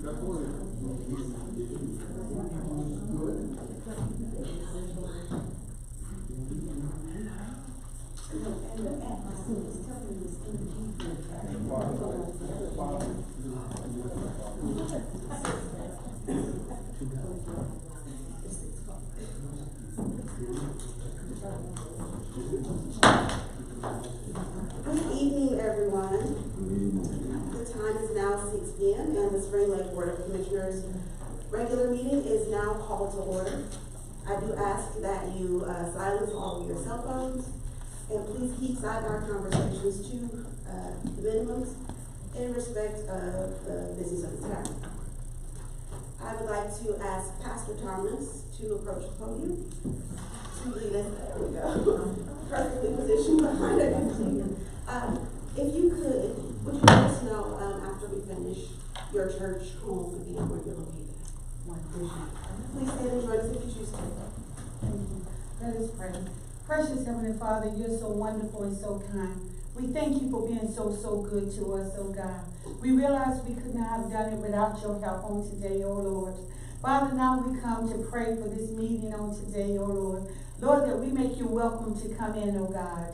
Good evening, everyone. The time is now 6 p.m. and the Spring Lake Board of Commissioners regular meeting is now called to order. I do ask that you silence all of your cell phones and please keep sidebar conversations to the minimums in respect of the business of the town. I would like to ask Pastor Thomas to approach the podium to lead us. There we go. Perfectly positioned behind it. If you could, would you let us know after we finish your church, home, and where you're located? Please stand and join us if you choose to. Thank you. Let us pray. Precious Heavenly Father, you're so wonderful and so kind. We thank you for being so good to us, oh God. We realize we could not have done it without your help on today, oh Lord. Father, now we come to pray for this meeting on today, oh Lord. Lord, that we make you welcome to come in, oh God,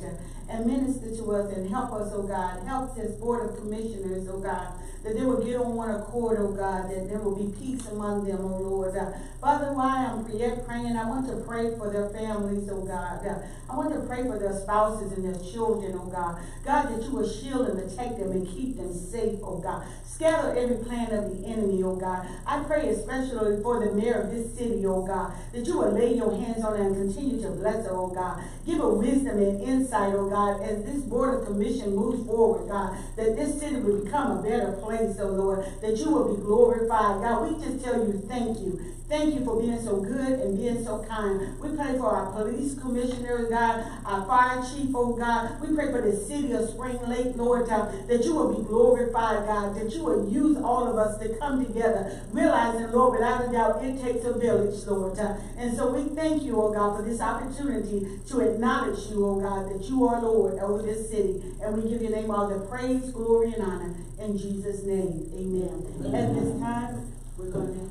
and minister to us and help us, oh God. Help this Board of Commissioners, oh God, that they will get on one accord, oh God, that there will be peace among them, oh Lord. Father, while I'm yet praying, I want to pray for their families, oh God. I want to pray for their spouses and their children, oh God. God, that you will shield and protect them and keep them safe, oh God. Scatter every plan of the enemy, oh God. I pray especially for the mayor of this city, oh God, that you will lay your hands on her and continue to bless her, oh God. Give her wisdom and insight, oh God, as this Board of Commission moves forward, God, that this city will become a better place, oh Lord, that you will be glorified. God, we just tell you thank you. Thank you for being so good and being so kind. We pray for our police commissioners, God, our fire chief, oh God. We pray for the city of Spring Lake, Lord, that you will be glorified, God, that you will use all of us to come together, realizing, Lord, without a doubt, it takes a village, Lord. And so we thank you, oh God, for this opportunity to acknowledge you, oh God, that you are Lord over this city. And we give your name all the praise, glory, and honor. In Jesus' name, amen. At this time, we're going to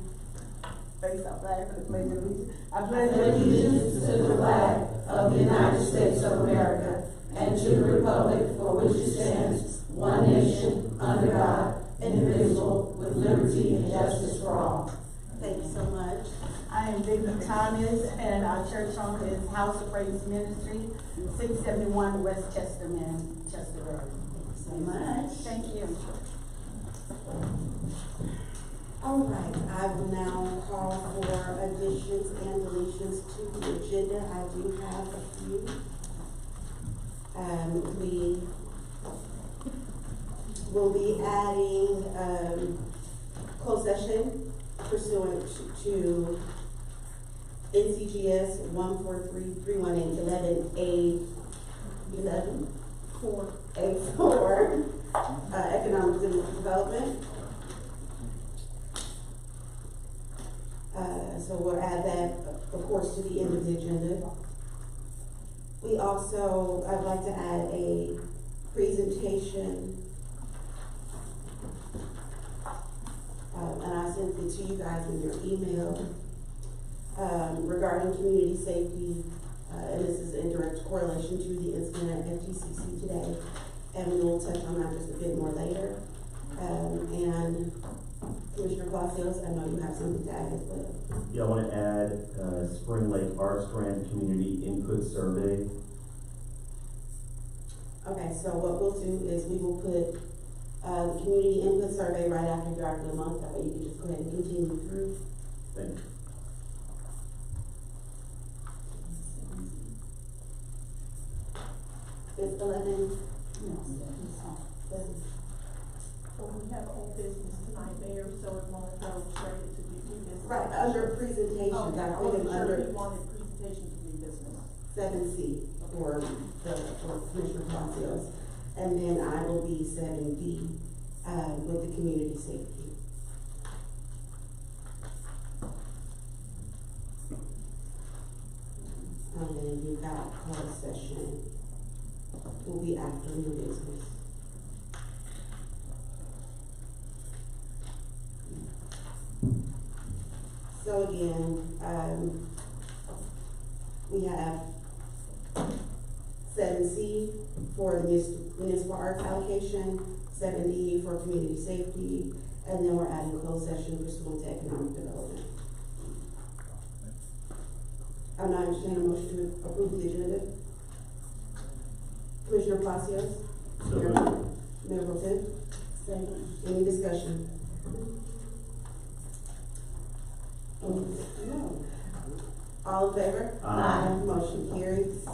face our flag for the Pledge of Allegiance. I pledge allegiance to the flag of the United States of America and to the republic for which it stands, one nation, under God, indivisible, with liberty and justice for all. Thank you so much. I am Vicki Thomas, and our church home is House of Praise Ministry, 671 West Chester Road. Thank you so much. Thank you. All right, I will now call for additions and deletions to the agenda. I do have a few. We will be adding closed session pursuant to NCGS 143-318A11-4 economic development. So we'll add that, of course, to the end of the agenda. We also, I'd like to add a presentation, and I sent it to you guys in your email, regarding community safety, and this is in direct correlation to the incident at FTCC today, and we will touch on that just a bit more later. And Commissioner Palacios, I know you have something to add as well. Yeah, I want to add Spring Lake Arts Grant Community Input Survey. Okay, so what we'll do is we will put the community input survey right after your of the month. That way you can just go ahead and continue through. Thank you. It's 11. No. Well, we have old business tonight, Mayor, so we want to go straight to new business. Right, under presentations, Okay, I I put wasn't them sure under if you wanted presentation to new business. 7C for Commissioner Palacios. And then I will be 7B with the community safety. And then you've got closed session. Will be after new business. So again, we have 7C for the municipal arts allocation, 7D for community safety, and then we're adding closed session pursuant to economic development. I'm not entertaining a motion to approve the agenda. Commissioner Palacios? So moved. Mayor Pro Tem? Second. Any discussion? No. All in favor? Aye. Motion carries.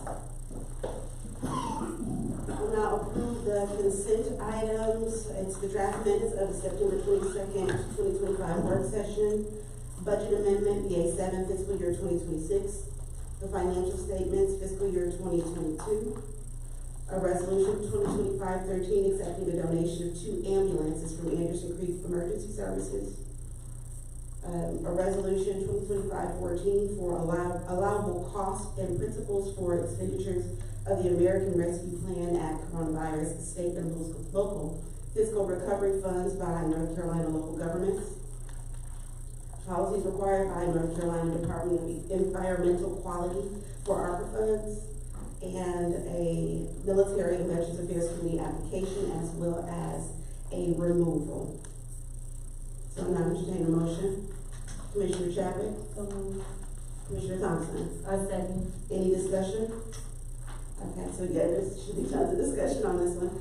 We'll now approve the consent items. It's the draft minutes of the September 22nd, 2025 work session, budget amendment, BA 7 fiscal year 2026, the financial statements fiscal year 2022, a resolution 2025-13 accepting the donation of 2 ambulances from Anderson Creek Emergency Services, a resolution 2025-14 for allowable costs and principles for expenditures of the American Rescue Plan Act Coronavirus State and Local Fiscal Recovery Funds by North Carolina local governments, policies required by North Carolina Department of Environmental Quality for ARPA funds, and a Military and Veterans Affairs Committee application, as well as a removal. So I'm now entertaining a motion. Commissioner Chadwick? Commissioner Thompson? I second. Any discussion? Okay, so yeah, there should be tons of discussion on this one.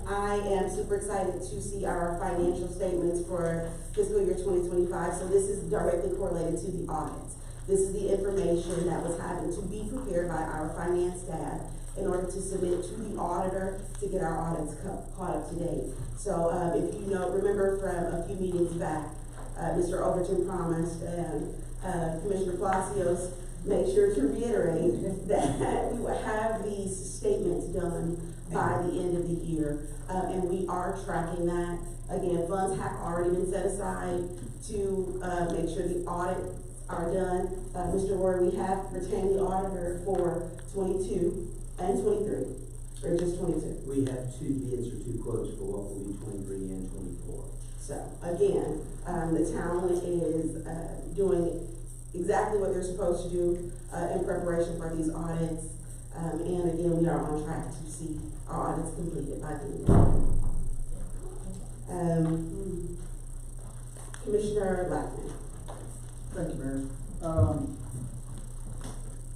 I am super excited to see our financial statements for fiscal year 2025. So this is directly correlated to the audits. This is the information that was having to be prepared by our finance staff in order to submit to the auditor to get our audits caught up to date. So if you remember from a few meetings back, Mr. Overton promised and Commissioner Palacios made sure to reiterate that we will have these statements done by the end of the year. And we are tracking that. Again, funds have already been set aside to make sure the audits are done. Mr. Ward, we have retained the auditor for 22 and 23, or just 22? We have 2 bids or 2 quotes for what will be 23 and 24. So again, the town is doing exactly what they're supposed to do in preparation for these audits. And again, we are on track to see our audits completed by the end of the year. Commissioner Blackman. Thank you, Mayor.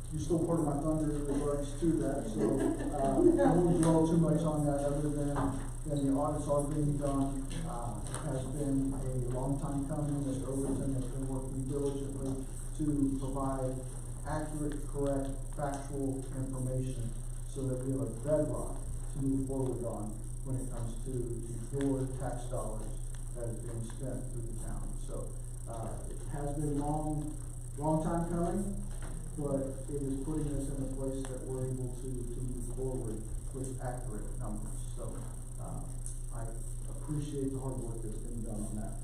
You stole part of my thunder in regards to that, so I won't dwell too much on that other than the audits are being done. It has been a long time coming. Mr. Overton has been working diligently to provide accurate, correct, factual information so that we have a bedrock to move forward on when it comes to your tax dollars that is being spent through the town. So it has been long time coming, but it is putting us in a place that we're able to move forward with accurate numbers. So I appreciate the hard work that's been done on that.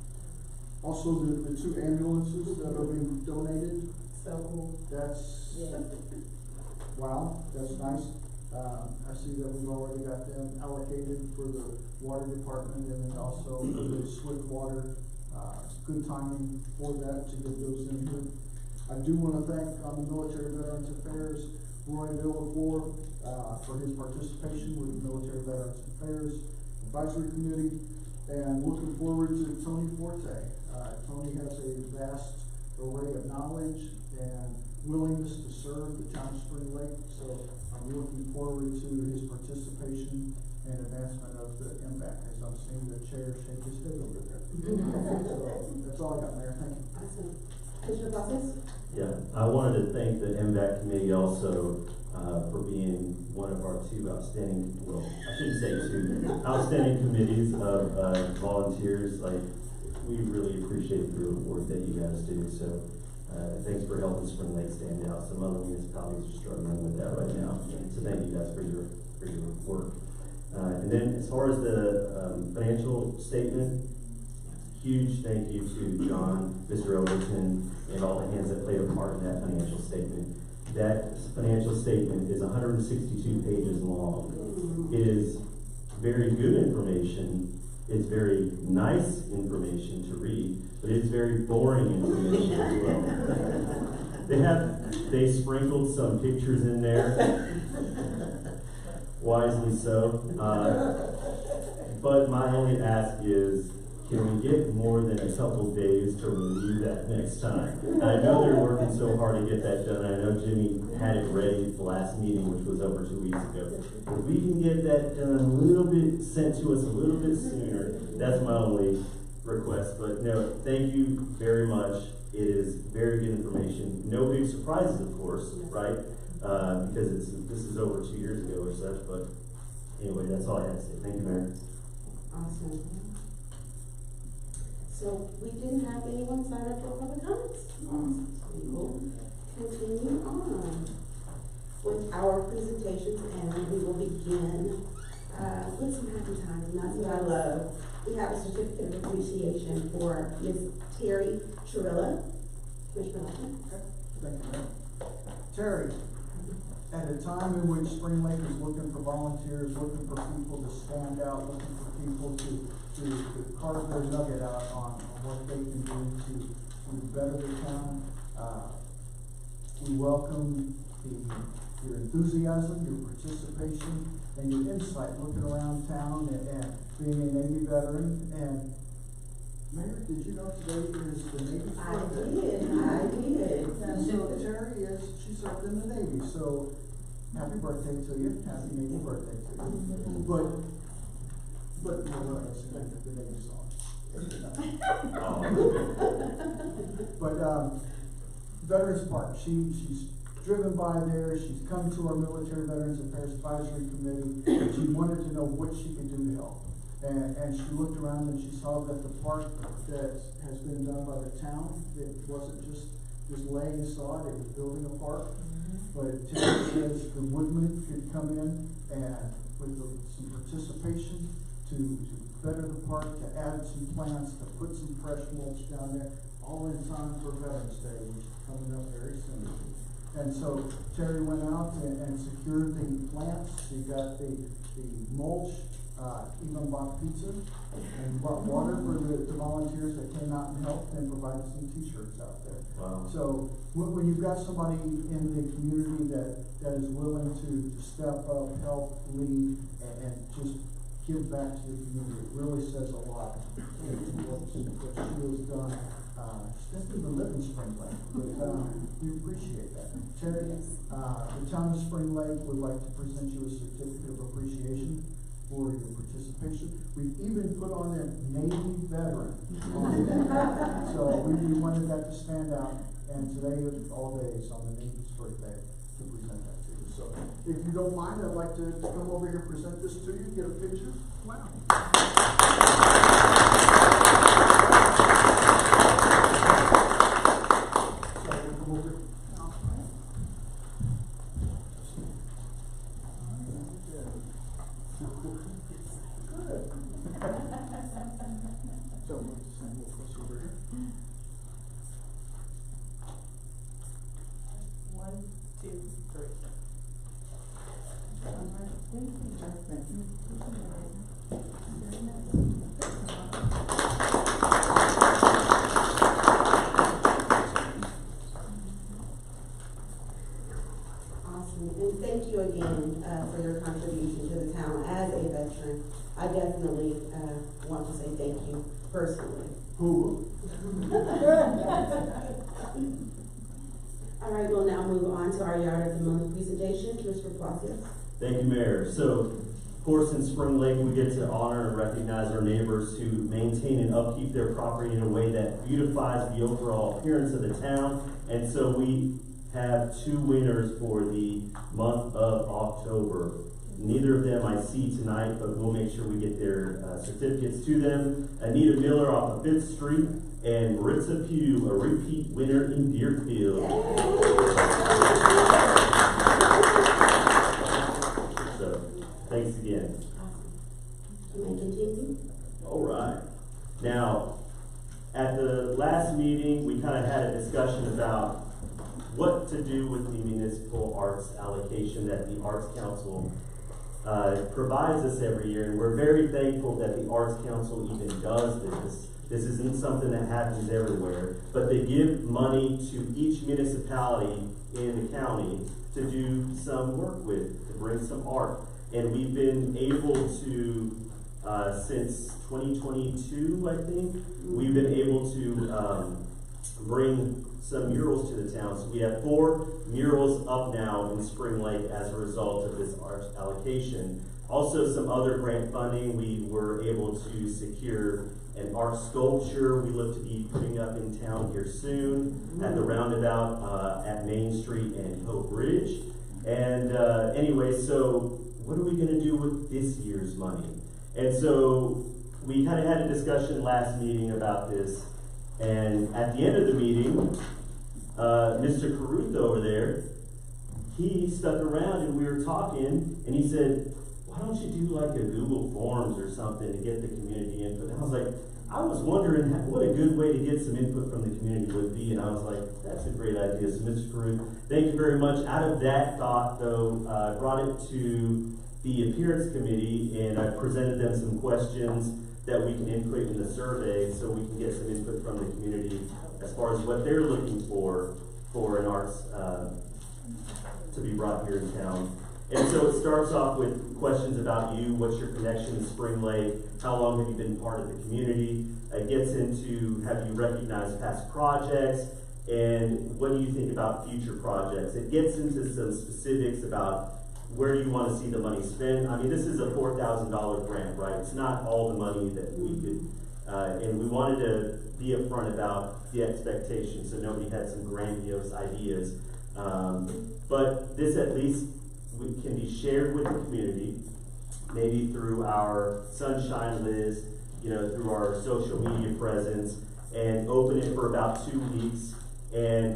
Also, the 2 ambulances that are being donated. So cool. That's, Yeah. wow, that's nice. I see that we've already got them allocated for the water department and then also for the Swift Water. Good timing for that to get those in here. I do want to thank the Military Veterans Affairs, Roy Villaflor, for his participation with the Military Veterans Affairs Advisory Committee, and looking forward to Tony Forte. Tony has a vast array of knowledge and willingness to serve the town of Spring Lake, so I'm looking forward to his participation and advancement of the MVAC, as I'm seeing the chair shake his head over there. So that's all I got, Mayor. Thank you. Awesome. Commissioner Palacios? Yeah, I wanted to thank the MVAC committee also for being one of our 2 outstanding, well, I shouldn't say 2, outstanding committees of volunteers. Like, we really appreciate the work that you guys do. So thanks for helping Spring Lake stand out. Some other municipalities are struggling with that right now. So thank you guys for your work. And then as far as the financial statement, huge thank you to John, Mr. Overton, and all the hands that played a part in that financial statement. That financial statement is 162 pages long. It is very good information, It's very nice information to read, but it's very boring information as well. They sprinkled some pictures in there, wisely so. But my only ask is, can we get more than a couple days to review that next time? And I know they're working so hard to get that done. I know Jimmy had it ready at the last meeting, which was over 2 weeks ago. If we can get that done a little bit, sent to us a little bit sooner, that's my only request. But no, thank you very much. It is very good information. No big surprises, of course, right? Because this is over 2 years ago or such. But anyway, that's all I have to say. Thank you, Mayor. Awesome. So we didn't have anyone sign up for public comments. Awesome. So we will continue on with our presentations, and we will begin with some happy times, and that's what I love. We have a certificate of appreciation for Ms. Terry Chirilla. Commissioner Lawson. Thank you, Mayor. Terry, at a time in which Spring Lake is looking for volunteers, looking for people to stand out, looking for people to carve their nugget out on what they can do to better the town, we welcome your enthusiasm, your participation, and your insight looking around town and being a Navy veteran. And Mayor, did you know today is the Navy birthday? I did. And so Terry she served in the Navy, so happy birthday to you, happy Navy birthday to you. But no, I said the Navy song. But Veterans Park, she's driven by there, she's come to our Military Veterans Affairs Advisory Committee, and she wanted to know what she could do to help. And she looked around and she saw that the park that has been done by the town, it wasn't just laying sod, it was building a park. But Terry says the woodmen could come in and with some participation to better the park, to add some plants, to put some fresh mulch down there, all in time for Veterans Day, which is coming up very soon. And so Terry went out and secured the plants, she got the mulch, even bought pizza, and brought water for the volunteers that came out and helped, and provided some t-shirts out there. Wow. So when you've got somebody in the community that is willing to step up, help, lead, and just give back to the community, it really says a lot. What she has done. She doesn't even live in Spring Lake, but we appreciate that. Terry, the town of Spring Lake would like to present you a certificate of appreciation for your participation. We've even put on there Navy veteran on there. So we wanted that to stand out, and today of all days on the Navy's birthday to present that to you. So if you don't mind, I'd like to come over here and present this to you, get a picture. Wow. And thank you again for your contribution to the town as a veteran. I definitely want to say thank you personally. All right, we'll now move on to our Yard of the Month presentation. Commissioner Palacios. Thank you, Mayor. So, of course, in Spring Lake, we get to honor and recognize our neighbors who maintain and upkeep their property in a way that beautifies the overall appearance of the town. And so we have 2 winners for the month of October. Neither of them I see tonight, but we'll make sure we get their certificates to them. Anita Miller off of 5th Street and Maritza Pugh, a repeat winner in Deerfield. So, thanks again. Can I continue? All right. Now, at the last meeting, we kind of had a discussion about what to do with the municipal arts allocation that the Arts Council provides us every year, and we're very thankful that the Arts Council even does this. This isn't something that happens everywhere, but they give money to each municipality in the county to do some work with, to bring some art. And we've been able to, since 2022, I think, we've been able to bring some murals to the town. So we have 4 murals up now in Spring Lake as a result of this art allocation. Also, some other grant funding. We were able to secure an art sculpture we look to be putting up in town here soon at the roundabout at Main Street and Hope Ridge. And anyway, so what are we going to do with this year's money? And so we kind of had a discussion last meeting about this. And at the end of the meeting, Mr. Caruth over there, he stuck around and we were talking, and he said, why don't you do like a Google Forms or something to get the community input? And I was like, I was wondering what a good way to get some input from the community would be, and I was like, that's a great idea. So Mr. Caruth, thank you very much. Out of that thought, though, brought it to the Appearance Committee, and I presented them some questions that we can input in the survey so we can get some input from the community as far as what they're looking for an arts to be brought here in town. And so it starts off with questions about you, what's your connection to Spring Lake, how long have you been part of the community, it gets into have you recognized past projects, and what do you think about future projects. It gets into some specifics about where do you want to see the money spent. I mean, this is a $4,000 grant, right? It's not all the money that we could, and we wanted to be upfront about the expectations so nobody had some grandiose ideas. But this at least can be shared with the community, maybe through our Sunshine List, through our social media presence, and open it for about 2 weeks and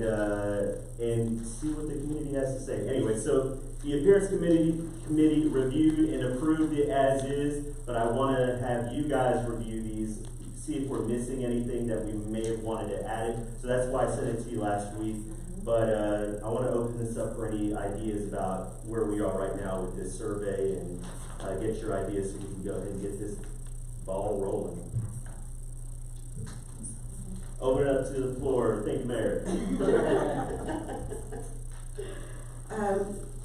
see what the community has to say. Anyway, so the Appearance Committee reviewed and approved it as is, but I want to have you guys review these, see if we're missing anything that we may have wanted to add it. So that's why I sent it to you last week. But I want to open this up for any ideas about where we are right now with this survey and get your ideas so we can go ahead and get this ball rolling. Open it up to the floor. Thank you, Mayor.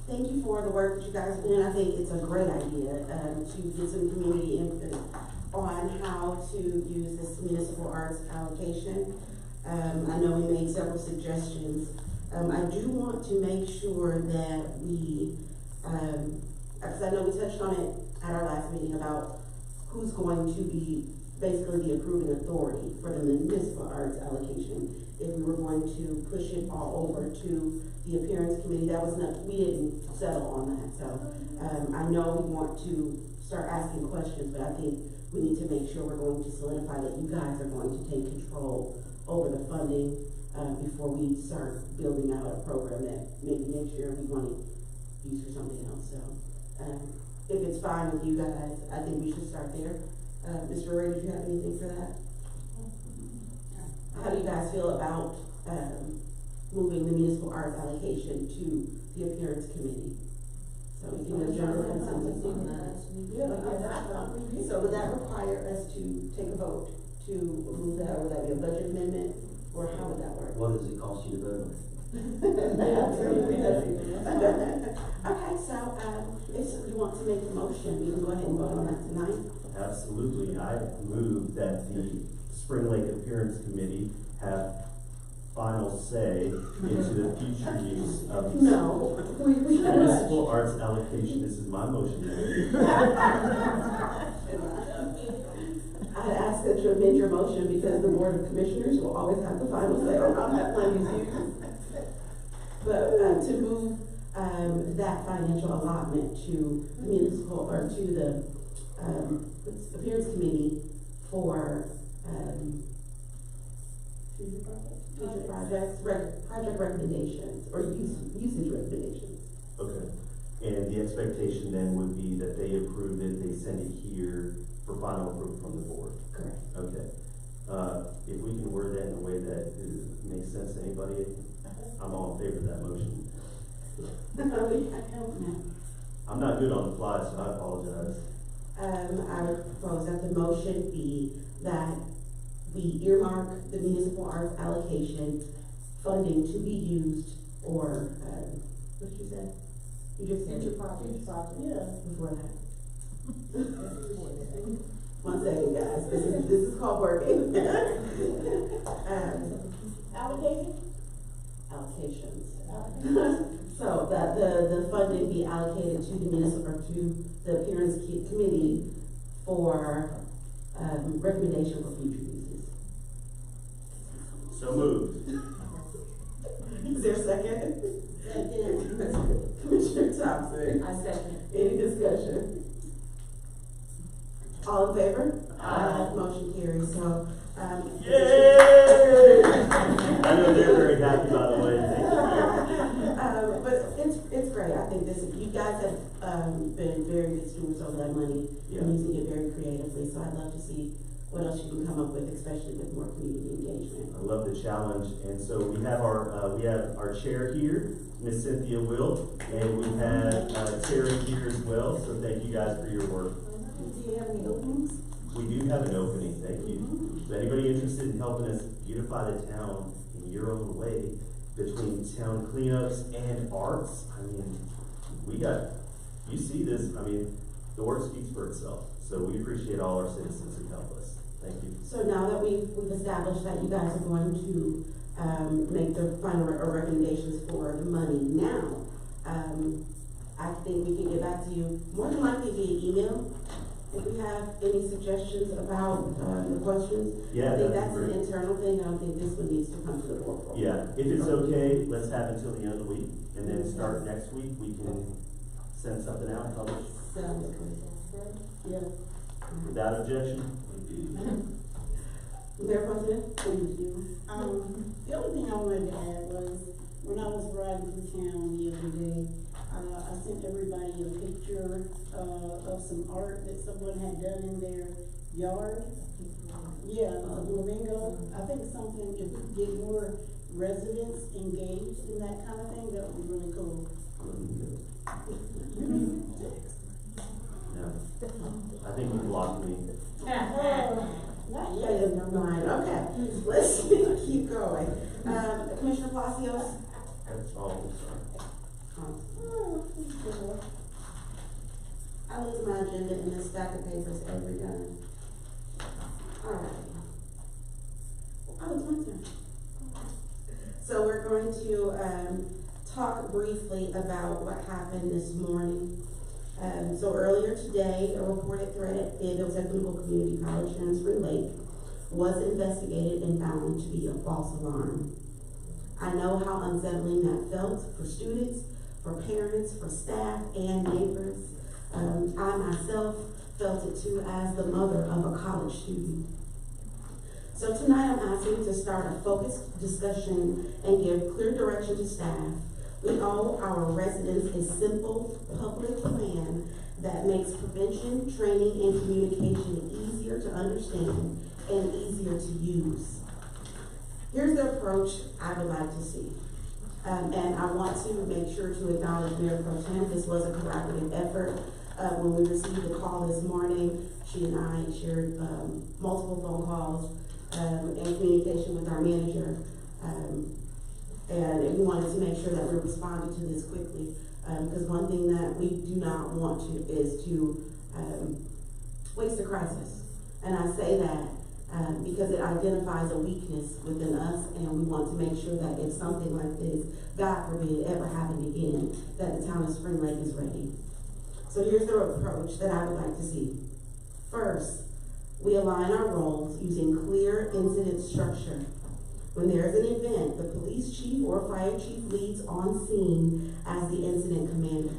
Thank you for the work that you guys are doing. I think it's a great idea to get some community input on how to use this municipal arts allocation. I know we made several suggestions. I do want to make sure that we, because I know we touched on it at our last meeting about who's going to be basically the approving authority for the municipal arts allocation. If we were going to push it all over to the Appearance Committee, that was not, we didn't settle on that. So I know we want to start asking questions, but I think we need to make sure we're going to solidify that you guys are going to take control over the funding before we start building out a program that maybe next year we want to use for something else. So if it's fine with you guys, I think we should start there. Mr. Ray, do you have anything for that? How do you guys feel about moving the municipal arts allocation to the Appearance Committee? So we can adjourn the consensus on that. So would that require us to take a vote to move that, or would that be a budget amendment, or how would that work? What does it cost you to vote on it? Okay, so if you want to make a motion, we can go ahead and vote on that tonight. Absolutely. I move that the Spring Lake Appearance Committee have final say into the future use of municipal arts allocation. This is my motion. I'd ask that you amend your motion because the Board of Commissioners will always have the final say on how that money is used. But to move that financial allotment to the municipal, or to the Appearance Committee for future projects, project recommendations, or usage recommendations. Okay. And the expectation then would be that they approve it, they send it here for final approval from the board. Correct. Okay. If we can word that in a way that makes sense to anybody, I'm all in favor of that motion. I'm not good on the fly, so I apologize. I would propose that the motion be that we earmark the municipal arts allocation funding to be used for, what did you say? You just said Future projects. Yeah. before that. One second, guys, this is called working. Allocated? Allocations. So that the funding be allocated to the municipal, or to the appearance committee for, recommendation for future uses. So moved. Is there a second? Commissioner Thompson, I second. any discussion? All in favor? Aye. Motion carries, so, Yay! I know they're very happy, by the way. Thank you. But it's great, I think you guys have, been very good stewards over that money, and using it very creatively, so I'd love to see what else you can come up with, especially with more community engagement. I love the challenge, and so we have our chair here, Miss Cynthia Wilt, and we have Sarah here as well, so thank you guys for your work. Do you have any openings? We do have an opening, thank you. So anybody interested in helping us beautify the town in your own way, between town cleanups and arts, I mean, you see this, I mean, the work speaks for itself. So we appreciate all our citizens who help us. Thank you. So now that we've established that you guys are going to, make the final recommendations for the money now, I think we can get back to you more than likely via email. If we have any suggestions about, the questions. Yeah, I think that'd that's be an great. internal thing, I don't think this one needs to come to the board. Yeah, if it's okay, let's have until the end of the week, and then start next week, we can send something out, publish, Sounds good. Yeah. without objection. Mayor President? The only thing I wanted to add was, when I was riding through town the other day, I sent everybody a picture, of some art that someone had done in their yard. Yeah, a flamingo. I think something, if we could get more residents engaged in that kind of thing, that would be really cool. Yeah, I think you blocked me. Not yet in your mind, okay, let's keep going. Commissioner Palacios? Oh, sorry. I look at my agenda in this stack of papers every time. Alright. Oh, it's my turn. So we're going to, talk briefly about what happened this morning. So earlier today, a reported threat at Fayetteville's Equitable Community College here in Spring Lake was investigated and found to be a false alarm. I know how unsettling that felt for students, for parents, for staff, and neighbors. I myself felt it too as the mother of a college student. So tonight I'm asking to start a focused discussion and give clear direction to staff. We owe our residents a simple public plan that makes prevention, training, and communication easier to understand and easier to use. Here's the approach I would like to see. And I want to make sure to acknowledge Mayor Pro Tem. This was a collaborative effort. When we received the call this morning, she and I shared multiple phone calls and communication with our manager. And we wanted to make sure that we responded to this quickly. Because one thing that we do not want to is to waste a crisis. And I say that because it identifies a weakness within us, and we want to make sure that if something like this, God forbid, ever happened again, that the town of Spring Lake is ready. So here's the approach that I would like to see. First, we align our roles using clear incident structure. When there is an event, the police chief or fire chief leads on scene as the incident commander.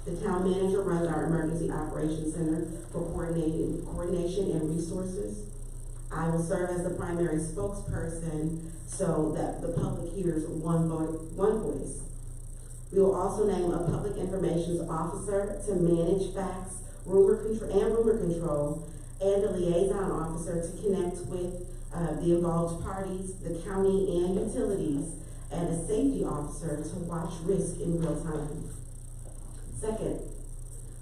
The town manager runs our emergency operations center for coordination and resources. I will serve as the primary spokesperson so that the public hears one voice. We will also name a public information officer to manage facts, rumor control, and a liaison officer to connect with the involved parties, the county and utilities, and a safety officer to watch risk in real time. Second,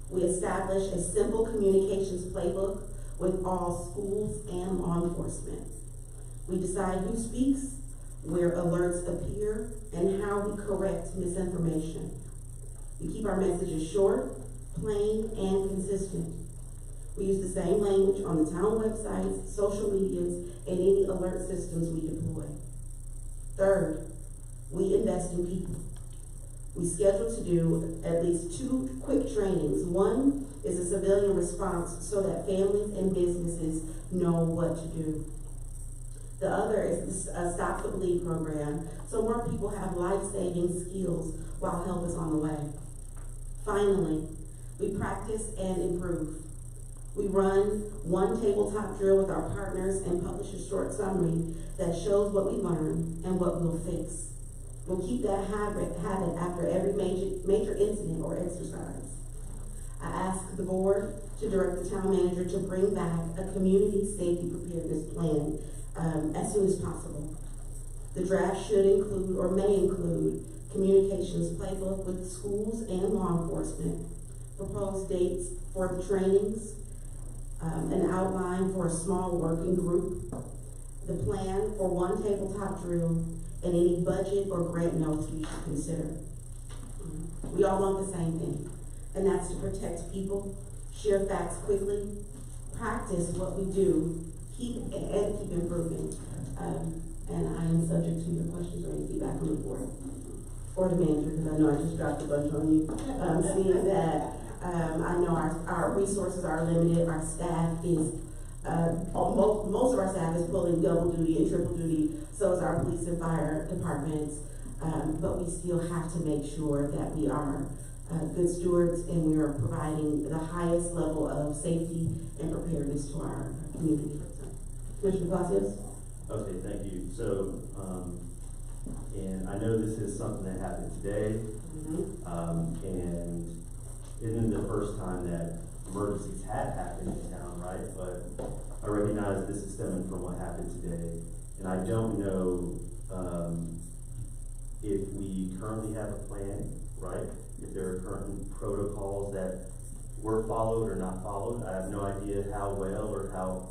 We establish a simple communications playbook with all schools and law enforcement. We decide who speaks, where alerts appear, and how we correct misinformation. We keep our messages short, plain, and consistent. We use the same language on the town websites, social medias, and any alert systems we deploy. Third, we invest in people. We schedule to do at least 2 quick trainings. One is a civilian response so that families and businesses know what to do. The other is a Stop the Bleed program, so more people have life-saving skills while help is on the way. Finally, we practice and improve. We run one tabletop drill with our partners and publish a short summary that shows what we learned and what we'll fix. We'll keep that habit after every major incident or exercise. I ask the board to direct the town manager to bring back a community safety preparedness plan as soon as possible. The draft should include or may include communications playbook with schools and law enforcement, proposed dates for the trainings, an outline for a small working group, the plan for one tabletop drill, and any budget or grant notes we should consider. We all want the same thing, and that's to protect people, share facts quickly, practice what we do, keep improving. And I am subject to your questions or any feedback from the board or the manager, because I know I just dropped a bunch on you. Seeing that I know our resources are limited, our staff is, most of our staff is pulling double duty and triple duty, so is our police and fire departments, but we still have to make sure that we are good stewards and we are providing the highest level of safety and preparedness to our community. Commissioner Palacios? Okay, thank you. So, and I know this is something that happened today, and it isn't the first time that emergencies had happened in town, right? But I recognize this is stemming from what happened today, and I don't know if we currently have a plan, right? If there are current protocols that were followed or not followed. I have no idea how well or how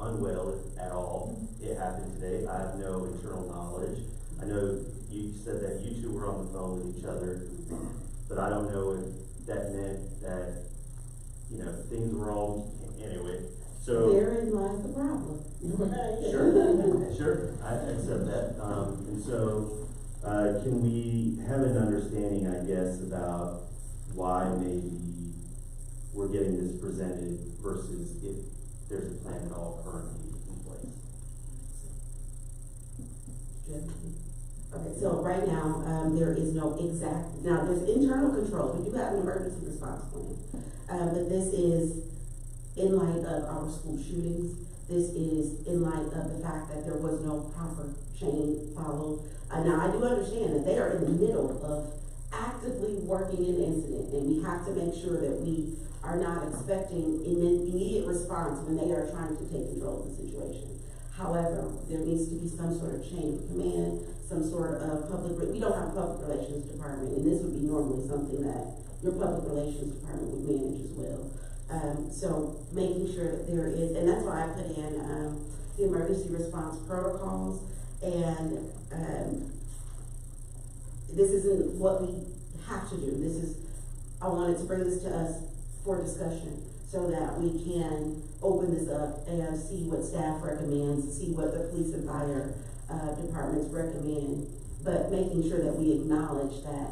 unwell, if at all, it happened today. I have no internal knowledge. I know you said that you two were on the phone with each other, but I don't know if that meant that, you know, things were all, anyway. So therein lies the problem. Sure, I accept that. And so, can we have an understanding, I guess, about why maybe we're getting this presented versus if there's a plan at all currently in place? Okay, so right now, there is no exact, now there's internal controls. We do have an emergency response plan, but this is in light of our school shootings. This is in light of the fact that there was no proper chain followed. Now I do understand that they are in the middle of actively working an incident, and we have to make sure that we are not expecting immediate response when they are trying to take control of the situation. However, there needs to be some sort of chain of command, some sort of we don't have a public relations department, and this would be normally something that your public relations department would manage as well. So making sure that there is, and that's why I put in the emergency response protocols, and this isn't what we have to do. This is, I wanted to bring this to us for discussion so that we can open this up and see what staff recommends, see what the police and fire departments recommend, but making sure that we acknowledge that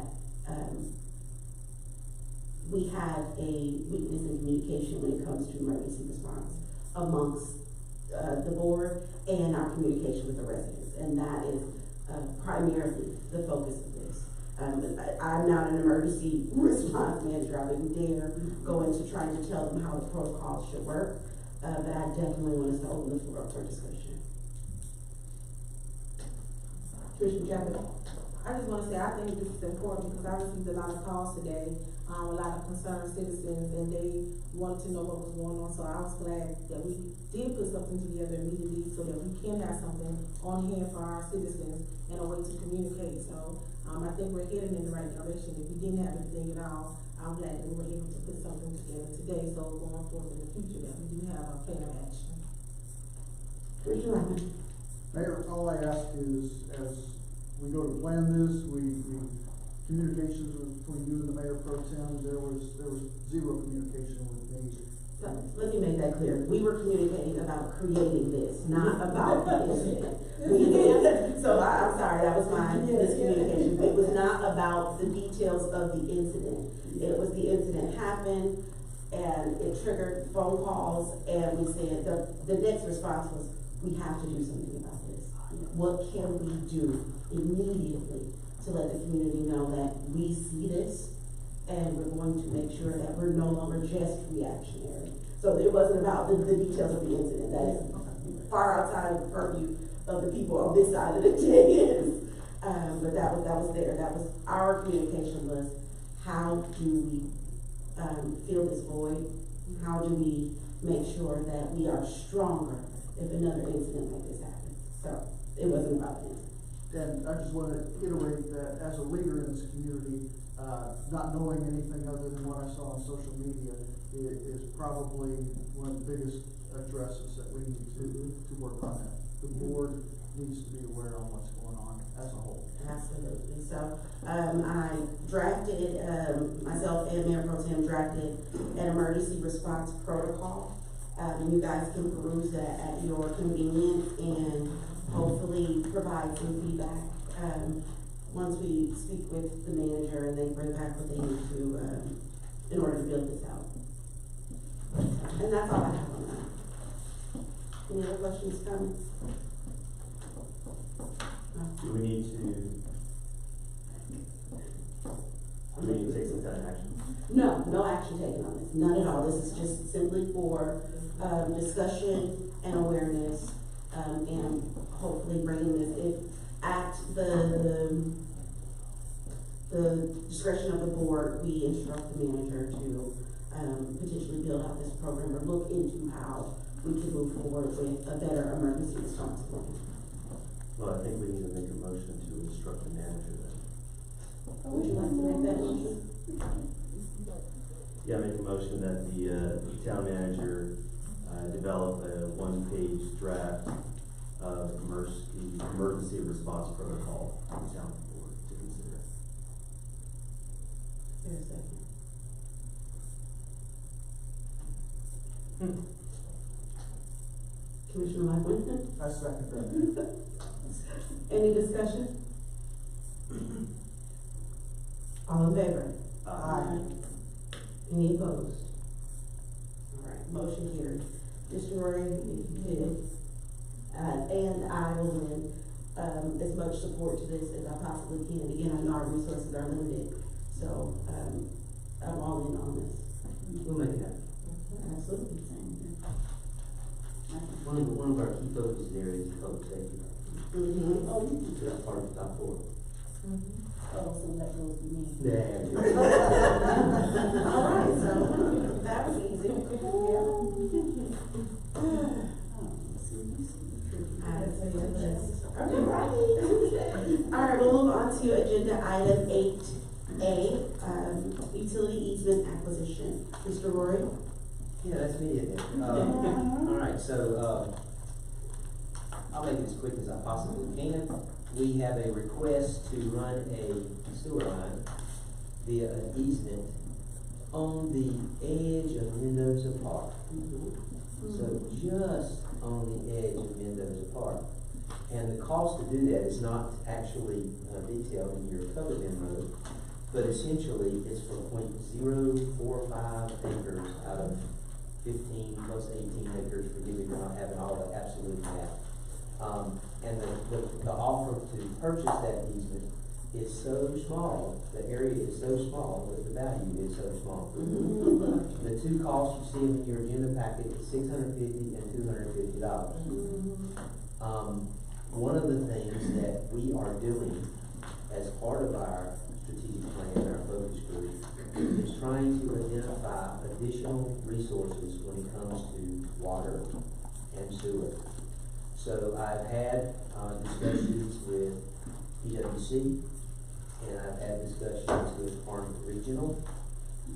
we have a weakness in communication when it comes to emergency response amongst the board and our communication with the residents, and that is primarily the focus of this. I'm not an emergency response manager. I wouldn't dare go into trying to tell them how the protocols should work, but I definitely want us to open the floor up for discussion. Commissioner Chapman? I just want to say, I think this is important because I received a lot of calls today, a lot of concerned citizens, and they wanted to know what was going on. So I was glad that we did put something together immediately so that we can have something on hand for our citizens and a way to communicate. So I think we're heading in the right direction. If we didn't have anything at all, I'm glad that we were able to put something together today, so going forward in the future, that we do have a plan of action. Commissioner Lyman? Mayor, all I ask is, as we go to plan this, we communications between you and the mayor pro tem, there was zero communication with me. So, let me make that clear. We were communicating about creating this, not about the incident. So I'm sorry, that was my miscommunication. It was not about the details of the incident. It was the incident happened and it triggered phone calls and we said, the next response was, we have to do something about this. What can we do immediately to let the community know that we see this and we're going to make sure that we're no longer just reactionary. So it wasn't about the details of the incident. That is far outside of the purview of the people on this side of the dais. But that was there. That was our communication was, how do we fill this void? How do we make sure that we are stronger if another incident like this happens? So it wasn't about that. And I just want to iterate that as a leader in this community, not knowing anything other than what I saw on social media is probably one of the biggest addresses that we need to work on that. The board needs to be aware on what's going on as a whole. Absolutely. So I drafted, myself and Mayor Pro Tem drafted an emergency response protocol. And you guys can peruse that at your convenience and hopefully provide some feedback once we speak with the manager and they bring back what they need to in order to build this out. And that's all I have on that. Any other questions, comments? Do we need to take some kind of action? No, no action taken on this, none at all. This is just simply for discussion and awareness, and hopefully bringing this at the discretion of the board. We instruct the manager to potentially build out this program or look into how we can move forward with a better emergency response plan. Well, I think we need to make a motion to instruct the manager then. Would you like to make that motion? Yeah, make a motion that the town manager develop a one-page draft of the emergency response protocol for the town board to consider. Is there a second? Commissioner Lyman? I second that. Any discussion? All in favor? Aye. Any opposed? All right, motion carried. Mr. Rory, if you did, and I will lend as much support to this as I possibly can. Again, I know our resources are limited, so I'm all in on this. We'll make it happen. Absolutely. One of our key focus areas is public safety. Mm-hmm. That's part of the top four. Oh, so that goes to me. Yeah. All right, so that was easy. Okay, right. All right, we'll move on to agenda item 8A, utility easement acquisition. Mr. Rory? Yeah, that's me, isn't it? All right, so I'll make it as quick as I possibly can. We have a request to run a sewer line via an easement on the edge of Mendoza Park. So just on the edge of Mendoza Park. And the cost to do that is not actually detailed in your code memo, but essentially it's for 0.045 acres out of 15 plus 18 acres, forgive me for not having all the absolute math. And the offer to purchase that easement is so small, the area is so small, that the value is so small. The two costs you see in your agenda packet is $650 and $250. One of the things that we are doing as part of our strategic plan, our focus group, is trying to identify additional resources when it comes to water and sewer. So I've had discussions with PwC, and I've had discussions with Farm Regional,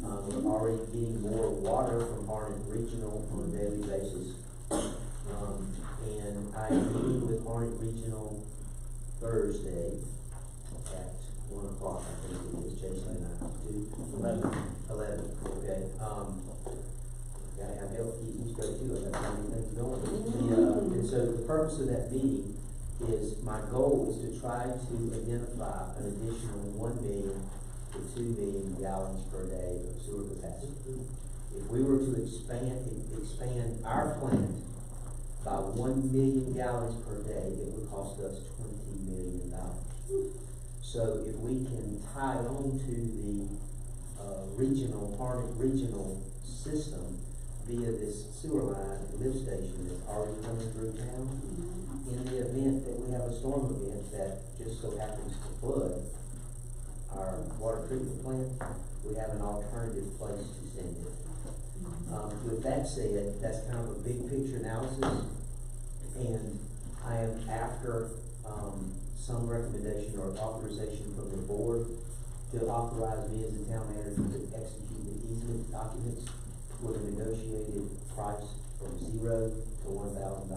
We're already getting more water from Harnett Regional on a daily basis. And I am meeting with Harnett Regional Thursday at 1 o'clock, I think it is, Jason and I, 11, okay. Gotta have help keeping straight too, I got so many things going. And so the purpose of that meeting is, my goal is to try to identify an additional 1 million to 2 million gallons per day of sewer capacity. If we were to expand our plant by 1 million gallons per day, it would cost us $20 million. So if we can tie on to the Harnett Regional system via this sewer line and lift station that's already coming through town, in the event that we have a storm event that just so happens to flood our water treatment plant, we have an alternative place to send it. With that said, that's kind of a big picture analysis, and I am after some recommendation or authorization from the board to authorize me as the town manager to execute the easement documents with a negotiated price from $0 to $1,000.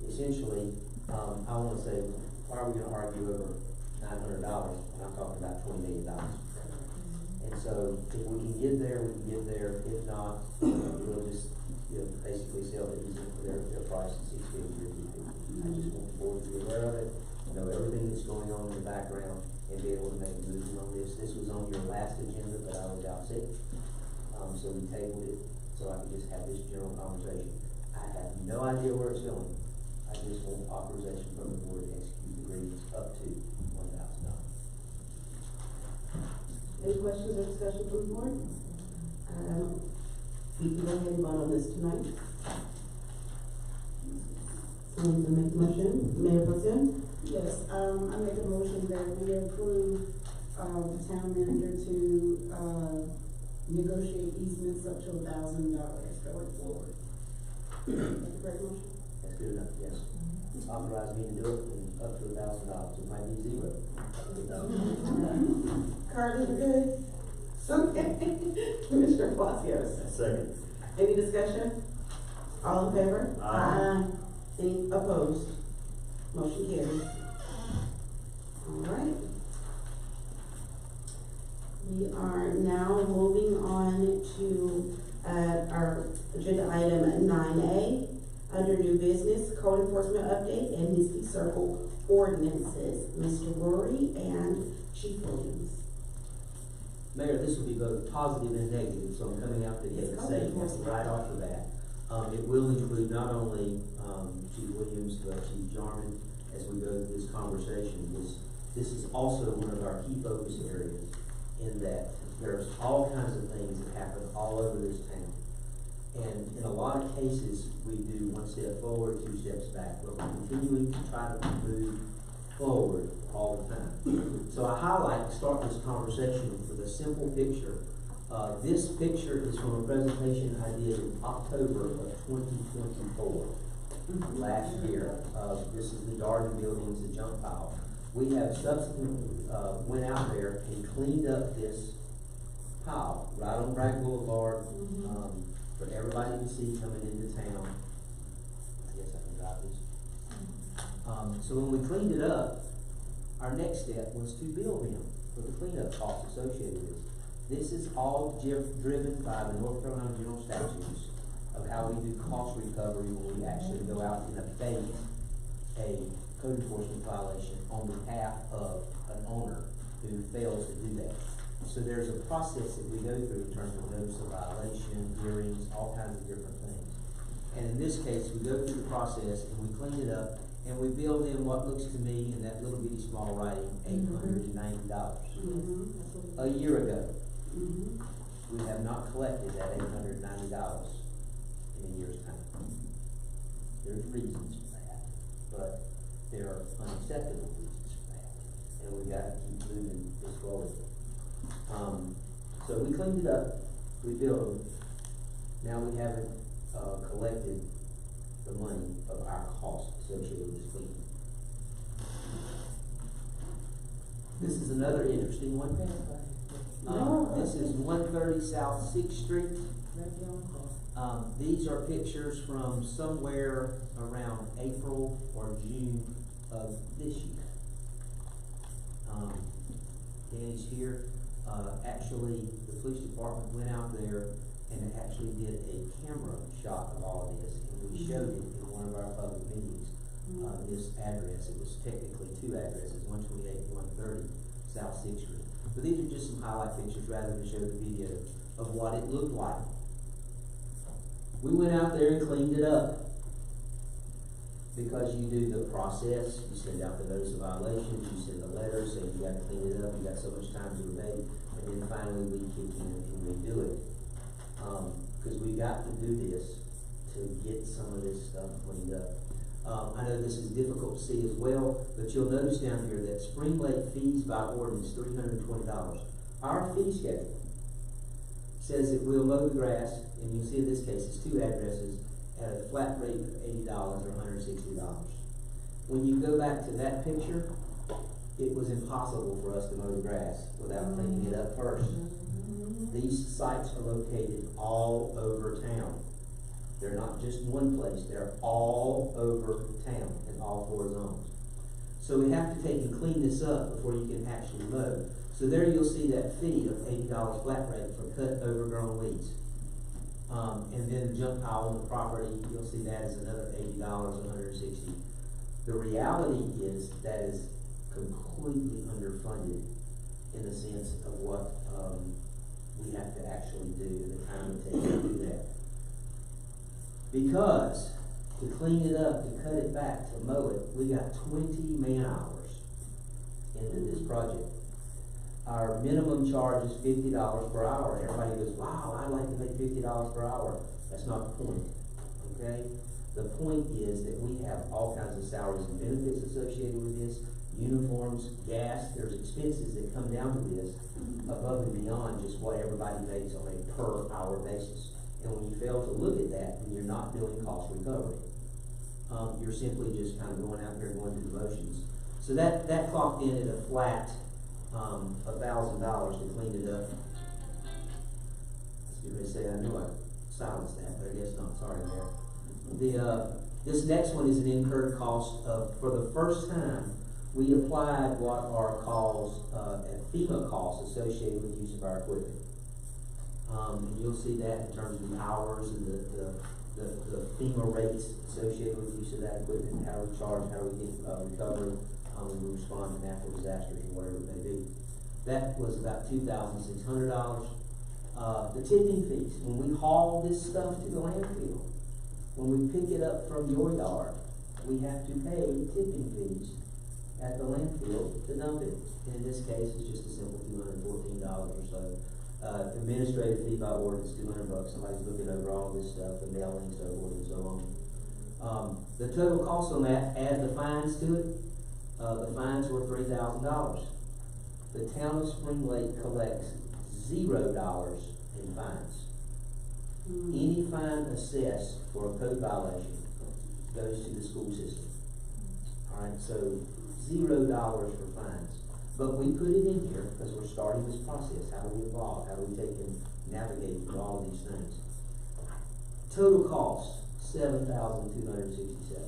Essentially, I want to say, why are we going to argue over $900 when I'm talking about $20 million? And so, if we can get there, we can get there. If not, we'll just basically sell the easement for their price of $650 or $250. I just want the board to be aware of it, know everything that's going on in the background, and be able to make a movement on this. This was on your last agenda, but I was out sick. So we tabled it so I could just have this general conversation. I have no idea where it's going. I just want authorization from the board to execute the agreements up to $1,000. Any questions or discussion from the board? We can go ahead and vote on this tonight. Someone's gonna make the motion? Mayor Pro Tem? Yes, I make a motion that we approve, the town manager to, negotiate easements up to $1,000 going forward. That's a great motion. That's good enough, yes. Authorize me to do it, and up to $1,000. It might be $0. Carter, you good? Okay. Commissioner Palacios. Second. Any discussion? All in favor? Aye. Any opposed? Motion carries. All right. We are now moving on to our agenda item 9A, under new business, code enforcement update and Nisky Circle ordinances. Mr. Rory and Chief Williams. Mayor, this will be both positive and negative, so I'm coming out to Yes, the code same enforcement. right off the bat. It will include not only Chief Williams, but Chief Jarman as we go through this conversation. This is also one of our key focus areas, in that there's all kinds of things that happen all over this town. And in a lot of cases, we do 1 step forward, 2 steps back, but we're continuing to try to move forward all the time. So I highlight to start this conversation with a simple picture. This picture is from a presentation I did in October of 2024, last year. This is the Darden buildings, the junk pile. We have subsequently went out there and cleaned up this pile right on Bragg Boulevard, for everybody to see coming into town. I guess I can drive this. So when we cleaned it up, our next step was to bill them for the cleanup costs associated with this. This is all driven by the North Carolina General Statutes of how we do cost recovery when we actually go out and abate a code enforcement violation on behalf of an owner who fails to do that. So there's a process that we go through in terms of notice of violation, hearings, all kinds of different things. And in this case, we go through the process and we clean it up and we bill them what looks to me in that little bitty small writing, $890. A year ago, we have not collected that $890 in a year's time. There's reasons for that, but there are unacceptable reasons for that, and we've got to keep moving this forward. So we cleaned it up, we billed them. Now we haven't collected the money of our costs associated with this cleaning. This is another interesting one. This is 130 South Sixth Street. These are pictures from somewhere around April or June of this year. Danny's here. Actually, the police department went out there and actually did a camera shot of all of this, and we showed it in one of our public meetings. This address, it was technically two addresses, 128 and 130 South Sixth Street. But these are just some highlight pictures rather than show the video of what it looked like. We went out there and cleaned it up. Because you do the process, you send out the notice of violations, you send the letter saying you gotta clean it up, you got so much time to abate, and then finally we kick in and we do it. Cause we got to do this to get some of this stuff cleaned up. I know this is difficult to see as well, but you'll notice down here that Spring Lake fees by ordinance $320. Our fee schedule says that we'll mow the grass, and you'll see in this case it's two addresses at a flat rate of $80 or $160. When you go back to that picture, it was impossible for us to mow the grass without cleaning it up first. These sites are located all over town. They're not just one place, they're all over town in all four zones. So we have to take and clean this up before you can actually mow. So there you'll see that fee of $80 flat rate for cut overgrown weeds. And then the junk pile on the property, you'll see that is another $80 or $160. The reality is that is completely underfunded in the sense of what we have to actually do and the time it takes to do that. Because to clean it up, to cut it back, to mow it, we got 20 man hours into this project. Our minimum charge is $50 per hour. Everybody goes, wow, I'd like to make $50 per hour. That's not the point, okay? The point is that we have all kinds of salaries and benefits associated with this, uniforms, gas, there's expenses that come down to this above and beyond just what everybody makes on a per hour basis. And when you fail to look at that, then you're not doing cost recovery. You're simply just kind of going out there and going through the motions. So that clocked in at a flat $1,000 to clean it up. They say I knew I silenced that, but I guess not. Sorry there. This next one is an incurred cost of, for the first time, we applied what are called FEMA costs associated with the use of our equipment. And you'll see that in terms of the hours and the FEMA rates associated with the use of that equipment, how we charge, how we get recovery when we respond to natural disasters or whatever it may be. That was about $2,600. The tipping fees, when we haul this stuff to the landfill, when we pick it up from your yard, we have to pay tipping fees at the landfill to dump it. And in this case, it's just a simple $214 or so. Administrative fee by ordinance, $200. Somebody's looking over all this stuff, the mailing, so forth and so on. The total cost on that, add the fines to it, the fines were $3,000. The town of Spring Lake collects $0 in fines. Any fine assessed for a code violation goes to the school system. Alright, so $0 for fines. But we put it in here because we're starting this process. How do we evolve? How do we take and navigate through all of these things? Total cost, $7,267.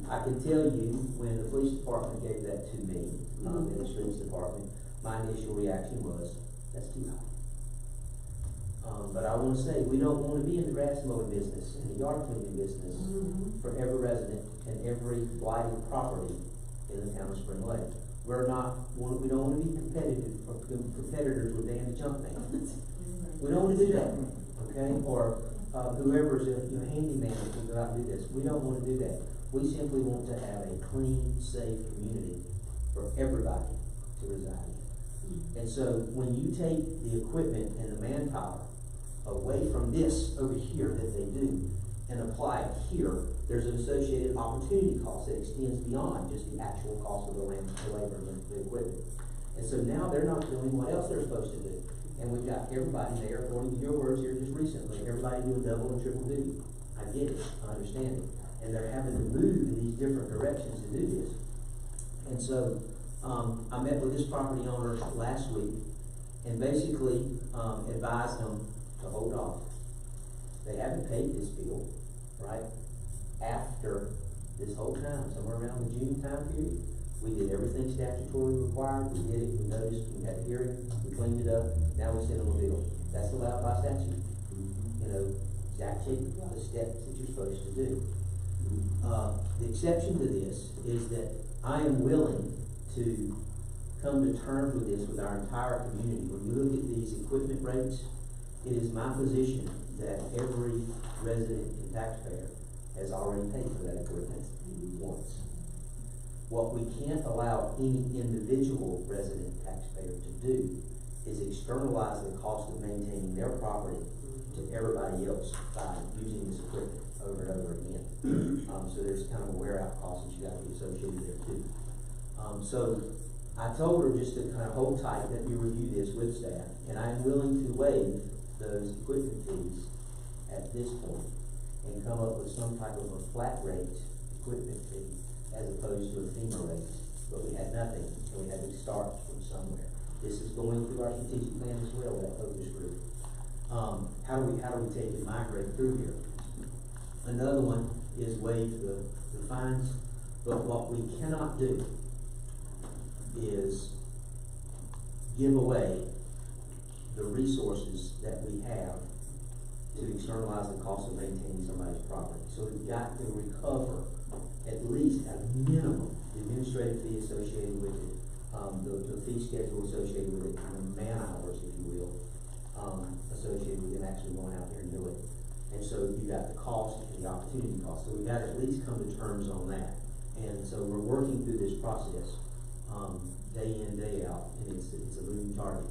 I can tell you when the police department gave that to me, in the streets department, my initial reaction was, that's too high. But I want to say, we don't want to be in the grass mowing business, in the yard cleaning business, for every resident and every blighted property in the town of Spring Lake. We don't want to be competitors with Dan the Junk Man. We don't want to do that, okay? Or whoever's a handyman that can go out and do this. We don't want to do that. We simply want to have a clean, safe community for everybody to reside in. And so when you take the equipment and the manpower away from this over here that they do and apply it here, there's an associated opportunity cost that extends beyond just the actual cost of the land, the labor, and the equipment. And so now they're not doing what else they're supposed to do. And we've got everybody there, according to your words here just recently, everybody doing double and triple duty. I get it, I understand it. And they're having to move in these different directions to do this. And so I met with this property owner last week, and basically, advised them to hold off. They haven't paid this bill, right? After this whole time, somewhere around the June time period, we did everything statutorily required, we did it, we noticed, we had a hearing, we cleaned it up, now we send them a bill. That's allowed by statute. You know, exactly the steps that you're supposed to do. The exception to this is that I am willing to come to terms with this with our entire community. When you look at these equipment rates, it is my position that every resident and taxpayer has already paid for that equipment once. What we can't allow any individual resident taxpayer to do is externalize the cost of maintaining their property to everybody else by using this equipment over and over again. So there's kind of a wear out cost that you gotta be associated there too. So I told her just to kind of hold tight, let me review this with staff, and I'm willing to waive those equipment fees at this point and come up with some type of a flat rate equipment fee as opposed to a FEMA rate. But we had nothing, and we had to start from somewhere. This is going through our strategic plan as well, that focus group. How do we take and migrate through here? Another one is waive the fines, but what we cannot do is give away the resources that we have to externalize the cost of maintaining somebody's property. So we've got to recover at least at a minimum the administrative fee associated with it, the fee schedule associated with it, and the man hours, if you will, associated with it actually going out there and doing it. And so you got the cost and the opportunity cost. So we got to at least come to terms on that. And so we're working through this process, day in, day out, and it's a moving target.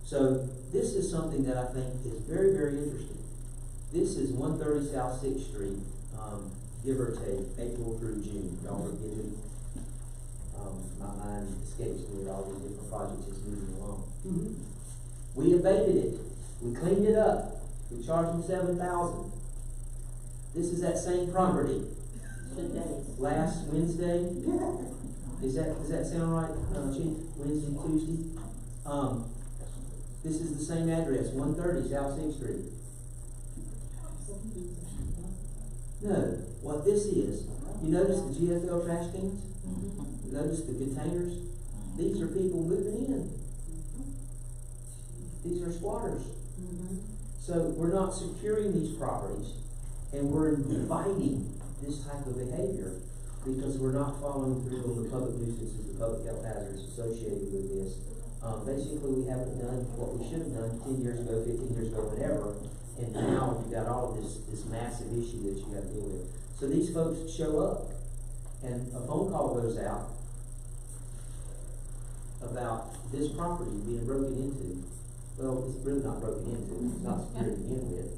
So this is something that I think is very, very interesting. This is 130 South 6th Street, give or take, April through June. Y'all forgive me. My mind escapes me with all these different projects that's moving along. We abated it. We cleaned it up. We charged them $7,000. This is that same property. Last Wednesday. Does that sound right, Chief? Wednesday, Tuesday? This is the same address, 130 South 6th Street. No, what this is, you notice the GFL trash cans? You notice the containers? These are people moving in. These are squatters. So we're not securing these properties, and we're inviting this type of behavior because we're not following through on the public nuisances, the public health hazards associated with this. Basically, we haven't done what we should have done 10 years ago, 15 years ago, whatever, and now you've got all of this massive issue that you got to deal with. So these folks show up, and a phone call goes out about this property being broken into. Well, it's really not broken into, it's not secured to begin with,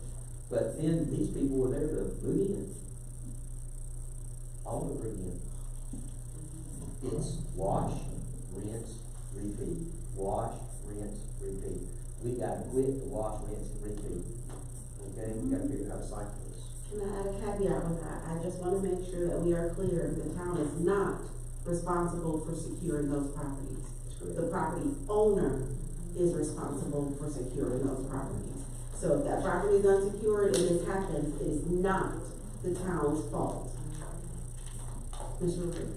but then these people were there to move in. All to bring in. It's wash, rinse, repeat. Wash, rinse, repeat. We gotta quit the wash, rinse, and repeat. Okay, we gotta figure out how to cycle this. Can I add a caveat with that? I just want to make sure that we are clear, the town is not responsible for securing those properties. The property owner is responsible for securing those properties. So if that property is unsecured and this happens, it is not the town's fault. Mr. Rick,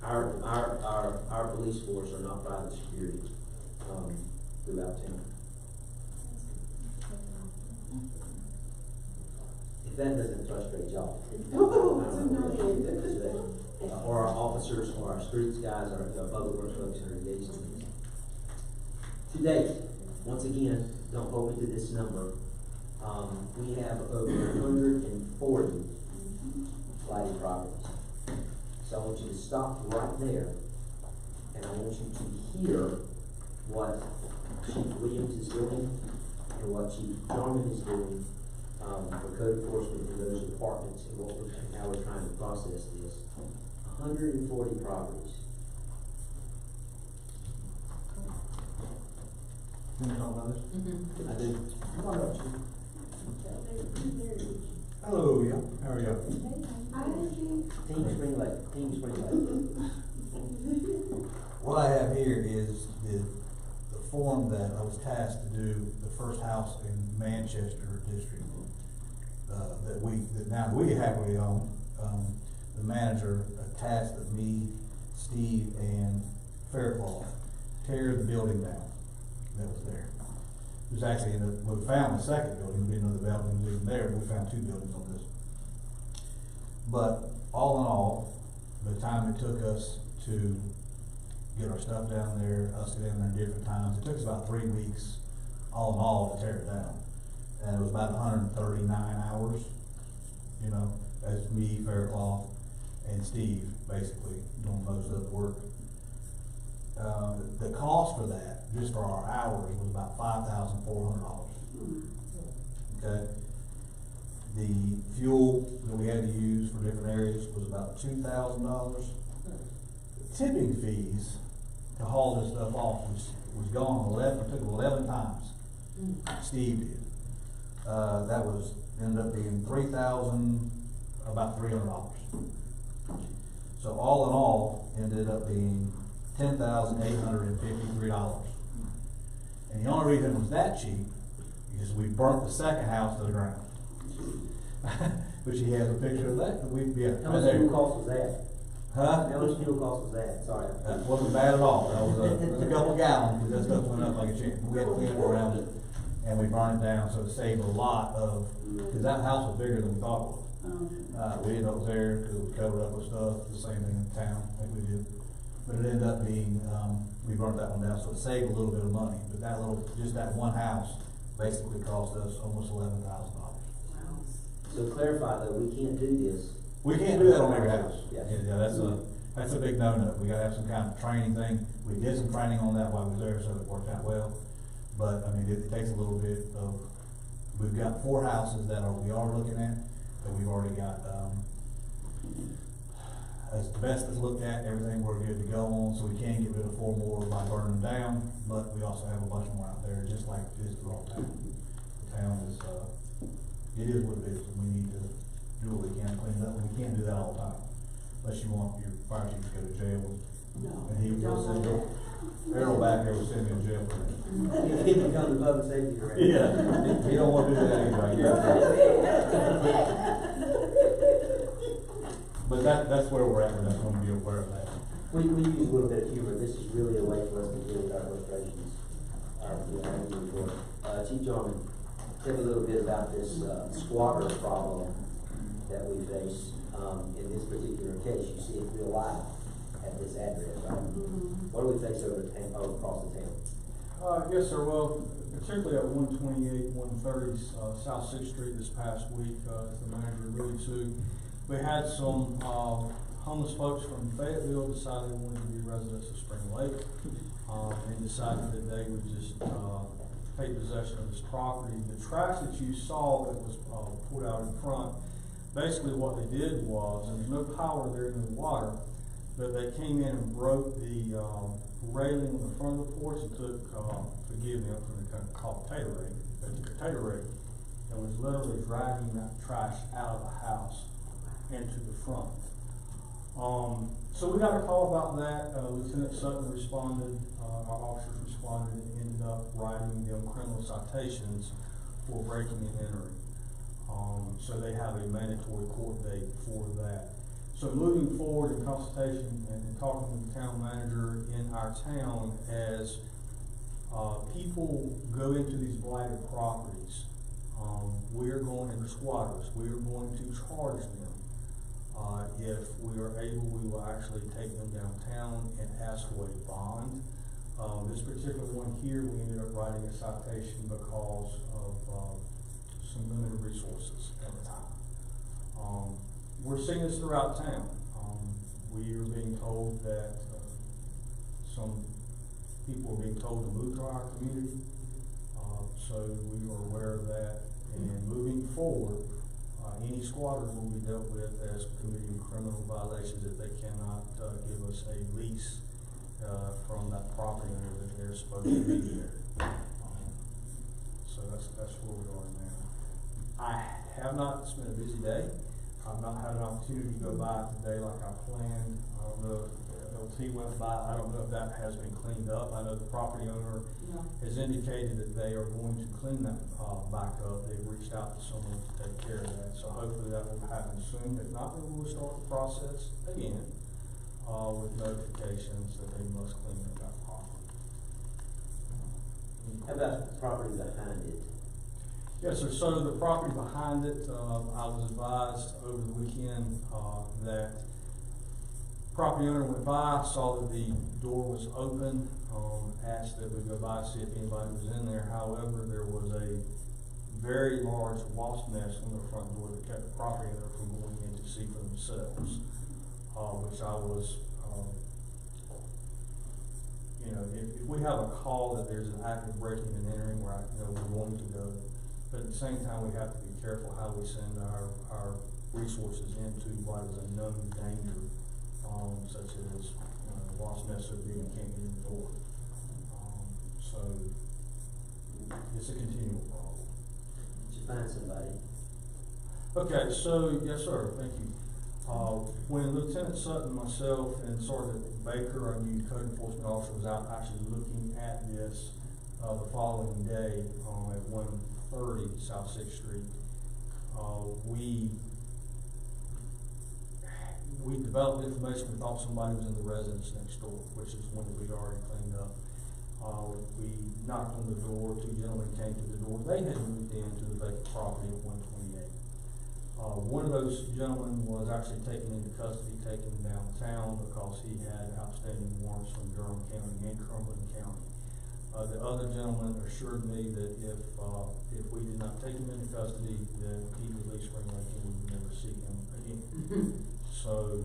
Our police force are not private security throughout town. If that doesn't frustrate y'all, or our officers, or our streets guys, or our public works folks that are engaged in this. To date, once again, don't hold me to this number. We have over 140 blighted properties. So I want you to stop right there, and I want you to hear what Chief Williams is doing and what Chief Norman is doing for code enforcement in those departments and how we're trying to process this. 140 properties. Can you talk about this? I do. Come on up, Chief. Hello, yeah. How are you? Team Spring Lake. Team Spring Lake. What I have here is the informed that I was tasked to do the first house in Manchester district, that now we happily own. The manager tasked me, Steve, and Faircloth tear the building down that was there. It was actually, we found the second building, we didn't know the building was even there, but we found two buildings on this. But all in all, the time it took us to get our stuff down there, us get in there different times, it took us about 3 weeks, all in all, to tear it down. And it was about 139 hours, you know, as me, Faircloth, and Steve, basically, doing most of the work. The cost for that, just for our hours, was about $5,400. Okay? The fuel that we had to use for different areas was about $2,000. Tipping fees to haul this stuff off was gone took 11 times. Steve did. That was ended up being about $300. So all in all, ended up being $10,853. And the only reason it was that cheap is we burnt the second house to the ground. But she has a picture of that. How much fuel cost was that? Huh? How much fuel cost was that? Sorry. That wasn't bad at all. That was a couple gallons, because that stuff went up like a chicken. We had to clean it around it, and we burned it down, so it saved a lot of, because that house was bigger than we thought it was. We didn't know it was there, because it was covered up with stuff, the same thing in town, like we did. But it ended up being, we burnt that one down, so it saved a little bit of money. But just that one house basically cost us almost $11,000. So clarify though, we can't do this. We can't do that on every house. Yeah. Yeah, that's a big no-no. We gotta have some kind of training thing. We did some training on that while we was there, so it worked out well. But, I mean, it takes a little bit of, we've got 4 houses we are looking at, that we've already got, as the best is looked at, everything we're good to go on, so we can get rid of 4 more by burning them down, but we also have a bunch more out there, just like this throughout town. The town is, it is what it is, and we need to do what we can to clean it up, and we can't do that all the time. Unless you want your fire chief to go to jail, and he will send Errol back there will send me to jail for that. He become the public safety director. Yeah, he don't want to do that anyway. But that's where we're at, and that's going to be aware of that. We use a little bit of humor. This is really a way for us to deal with our frustrations. Chief Jarman, tell me a little bit about this squatter problem that we face in this particular case. You see it real live at this address, right? What do we face across the town? Yes, sir. Well, particularly at 128, 130 South 6th Street this past week, as the manager alluded to, we had some homeless folks from Fayetteville decide they wanted to be residents of Spring Lake, and decided that they would just take possession of this property. The trash that you saw that was pulled out in front, basically what they did was, and there's no power there in the water, but they came in and broke the railing on the front of the porch and took, forgive me, I'm going to call it potato rake. They took a potato rake and was literally dragging that trash out of the house into the front. So we got a call about that. Lieutenant Sutton responded, our officers responded, and ended up writing them criminal citations for breaking and entering. So they have a mandatory court date for that. So moving forward in consultation and talking with the town manager in our town, as people go into these blighted properties, we're going, and the squatters, we are going to charge them. If we are able, we will actually take them downtown and ask for a bond. This particular one here, we ended up writing a citation because of some limited resources at the time. We're seeing this throughout town. We are being told that some people are being told to move to our community. So we are aware of that. And moving forward, any squatter will be dealt with as committing criminal violations if they cannot give us a lease from that property owner that they're supposed to be there. So that's where we are now. It's been a busy day. I've not had an opportunity to go by today like I planned. I don't know if he went by. I don't know if that has been cleaned up. I know the property owner has indicated that they are going to clean that, back up. They've reached out to someone to take care of that, so hopefully that will happen soon. If not, then we'll start the process again, with notifications that they must clean up that property. How about the property behind it? Yes, sir. So the property behind it, I was advised over the weekend, that property owner went by, saw that the door was open, asked that we go by, see if anybody was in there. However, there was a very large wasp nest on the front door that kept the property owner from going in to see for themselves, which I was, if we have a call that there's an active breaking and entering where we're going to go, but at the same time, we have to be careful how we send our resources into what is a known danger, such as wasp nests so big you can't get in the door. So it's a continual problem. Did you find somebody? Okay, so yes, sir. Thank you. When Lieutenant Sutton, myself, and Sergeant Baker, our new code enforcement officer, was out actually looking at this the following day at 130 South 6th Street, we developed information. We thought somebody was in the residence next door, which is one that we'd already cleaned up. We knocked on the door. Two gentlemen came to the door. They had moved into the vacant property at 128. One of those gentlemen was actually taken into custody, taken downtown because he had outstanding warrants from Durham County and Cumberland County. The other gentleman assured me that if we did not take him into custody, then he would leave Spring Lake and we would never see him again. So,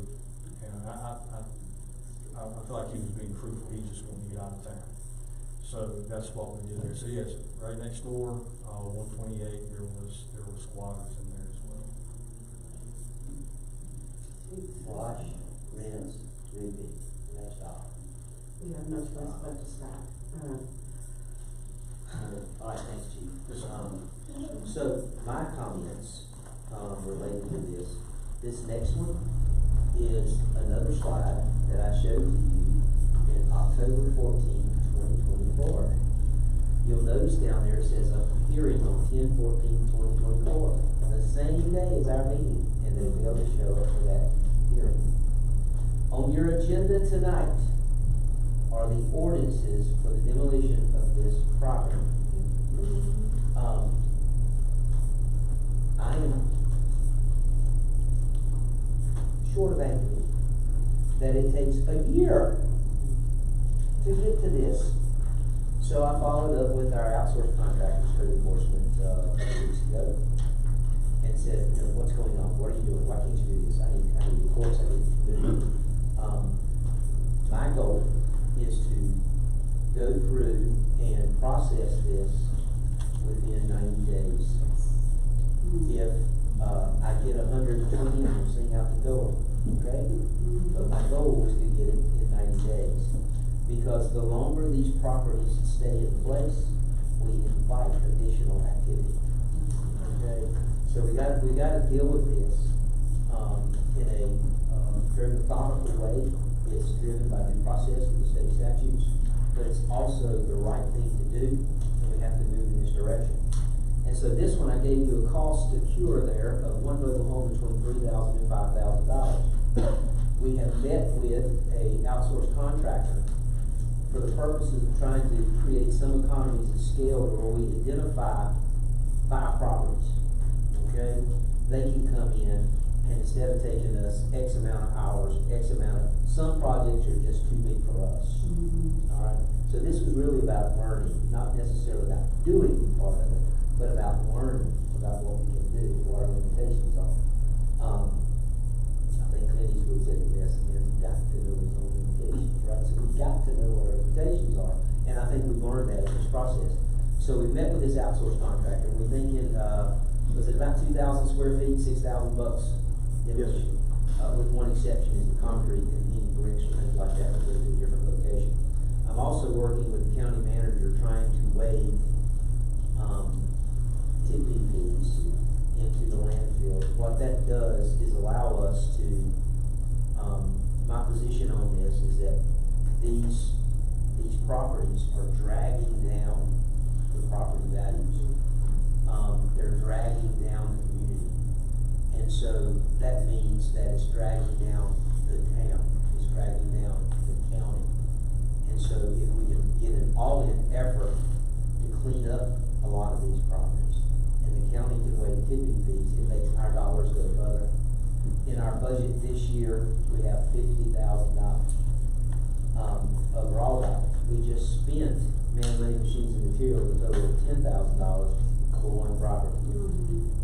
I feel like he was being truthful. He just wanted to get out of town. So that's what we did there. So yes, right next door, 128, there were squatters in there as well. Wash, rinse, repeat. That's all. We have no choice but to stop. All right, thanks, Chief. Yes, sir. So my comments related to this next one is another slide that I showed to you in October 14, 2024. You'll notice down there it says a hearing on 10/14/2024, the same day as our meeting, and they'll be able to show up for that hearing. On your agenda tonight are the ordinances for the demolition of this property. I am short of angry that it takes a year to get to this. So I followed up with our outsourced contractors, code enforcement, a few weeks ago, and said, what's going on? What are you doing? Why can't you do this? I need reports. I need to move. My goal is to go through and process this within 90 days. If I get 120, I'm sitting out the door, okay? But my goal is to get it in 90 days. Because the longer these properties stay in place, we invite additional activity. Okay? So we got to deal with this in a very methodical way. It's driven by due process of the state statutes, but it's also the right thing to do, and we have to move in this direction. And so this one, I gave you a cost to cure there of one mobile home between $3,000 and $5,000. We have met with a outsourced contractor for the purposes of trying to create some economies of scale where we identify 5 properties. Okay? They can come in, and instead of taking us X amount of hours, some projects are just too big for us. All right? So this was really about learning, not necessarily about doing part of it, but about learning about what we can do, what our limitations are. I think Clint Eastwood said it best, you've got to know his own limitations, right? So we've got to know what our limitations are, and I think we've learned that in this process. So we met with this outsourced contractor, and we're thinking, was it about 2,000 square feet, $6,000 bucks? Yes. With one exception is the concrete and heating bricks or things like that, but those are a different location. I'm also working with the county manager trying to waive tipping fees into the landfill. What that does is allow us to my position on this is that these properties are dragging down the property values. They're dragging down the community. And so that means that it's dragging down the town, it's dragging down the county. And so if we can get an all-in effort to clean up a lot of these properties, and the county can waive tipping fees, it makes our dollars go further. In our budget this year, we have $50,000 overall dollars. We just spent man, money, machines, and materials a total of $10,000 for one property.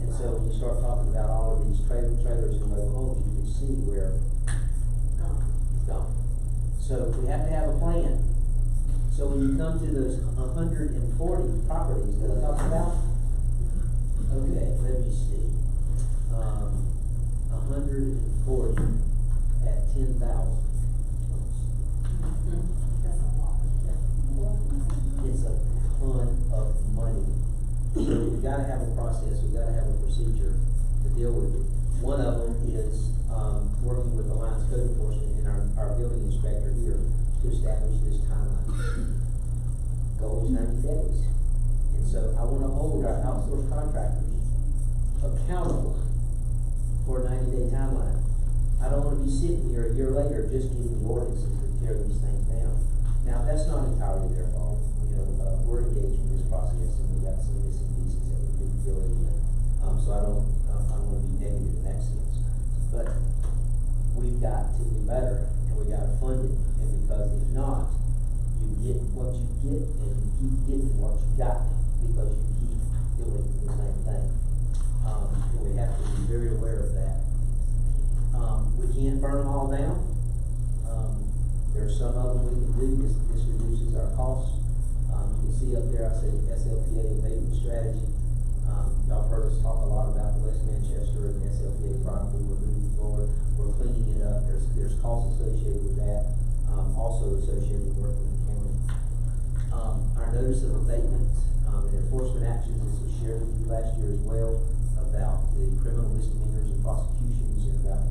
And so when you start talking about all of these trailers and mobile homes, you can see where it's gone. So we have to have a plan. So when you come to those 140 properties that I talked about, okay, let me see. 140 at 10,000. It's a ton of money. So we've got to have a process, we've got to have a procedure to deal with it. One of them is working with Alliance Code Enforcement and our building inspector here to establish this timeline. Goal is 90 days. And so I want to hold our outsourced contractors accountable for a 90-day timeline. I don't want to be sitting here a year later just getting the ordinances to tear these things down. Now, that's not entirely their fault. You know, we're engaged in this process, and we've got some missing pieces that we've been filling in. So I don't want to be negative in that sense. But we've got to do better, and we've got to fund it. And because if not, you get what you get, and you keep getting what you got because you keep doing the same thing. And we have to be very aware of that. We can't burn them all down. There's some of them we can do. This reduces our costs. You can see up there, I said SLPA abatement strategy. Y'all heard us talk a lot about the West Manchester and SLPA property. We're moving forward. We're cleaning it up. There's costs associated with that. Also associated with working with the county. Our notice of abatement and enforcement actions, this was shared with you last year as well, about the criminal misdemeanors and prosecutions and about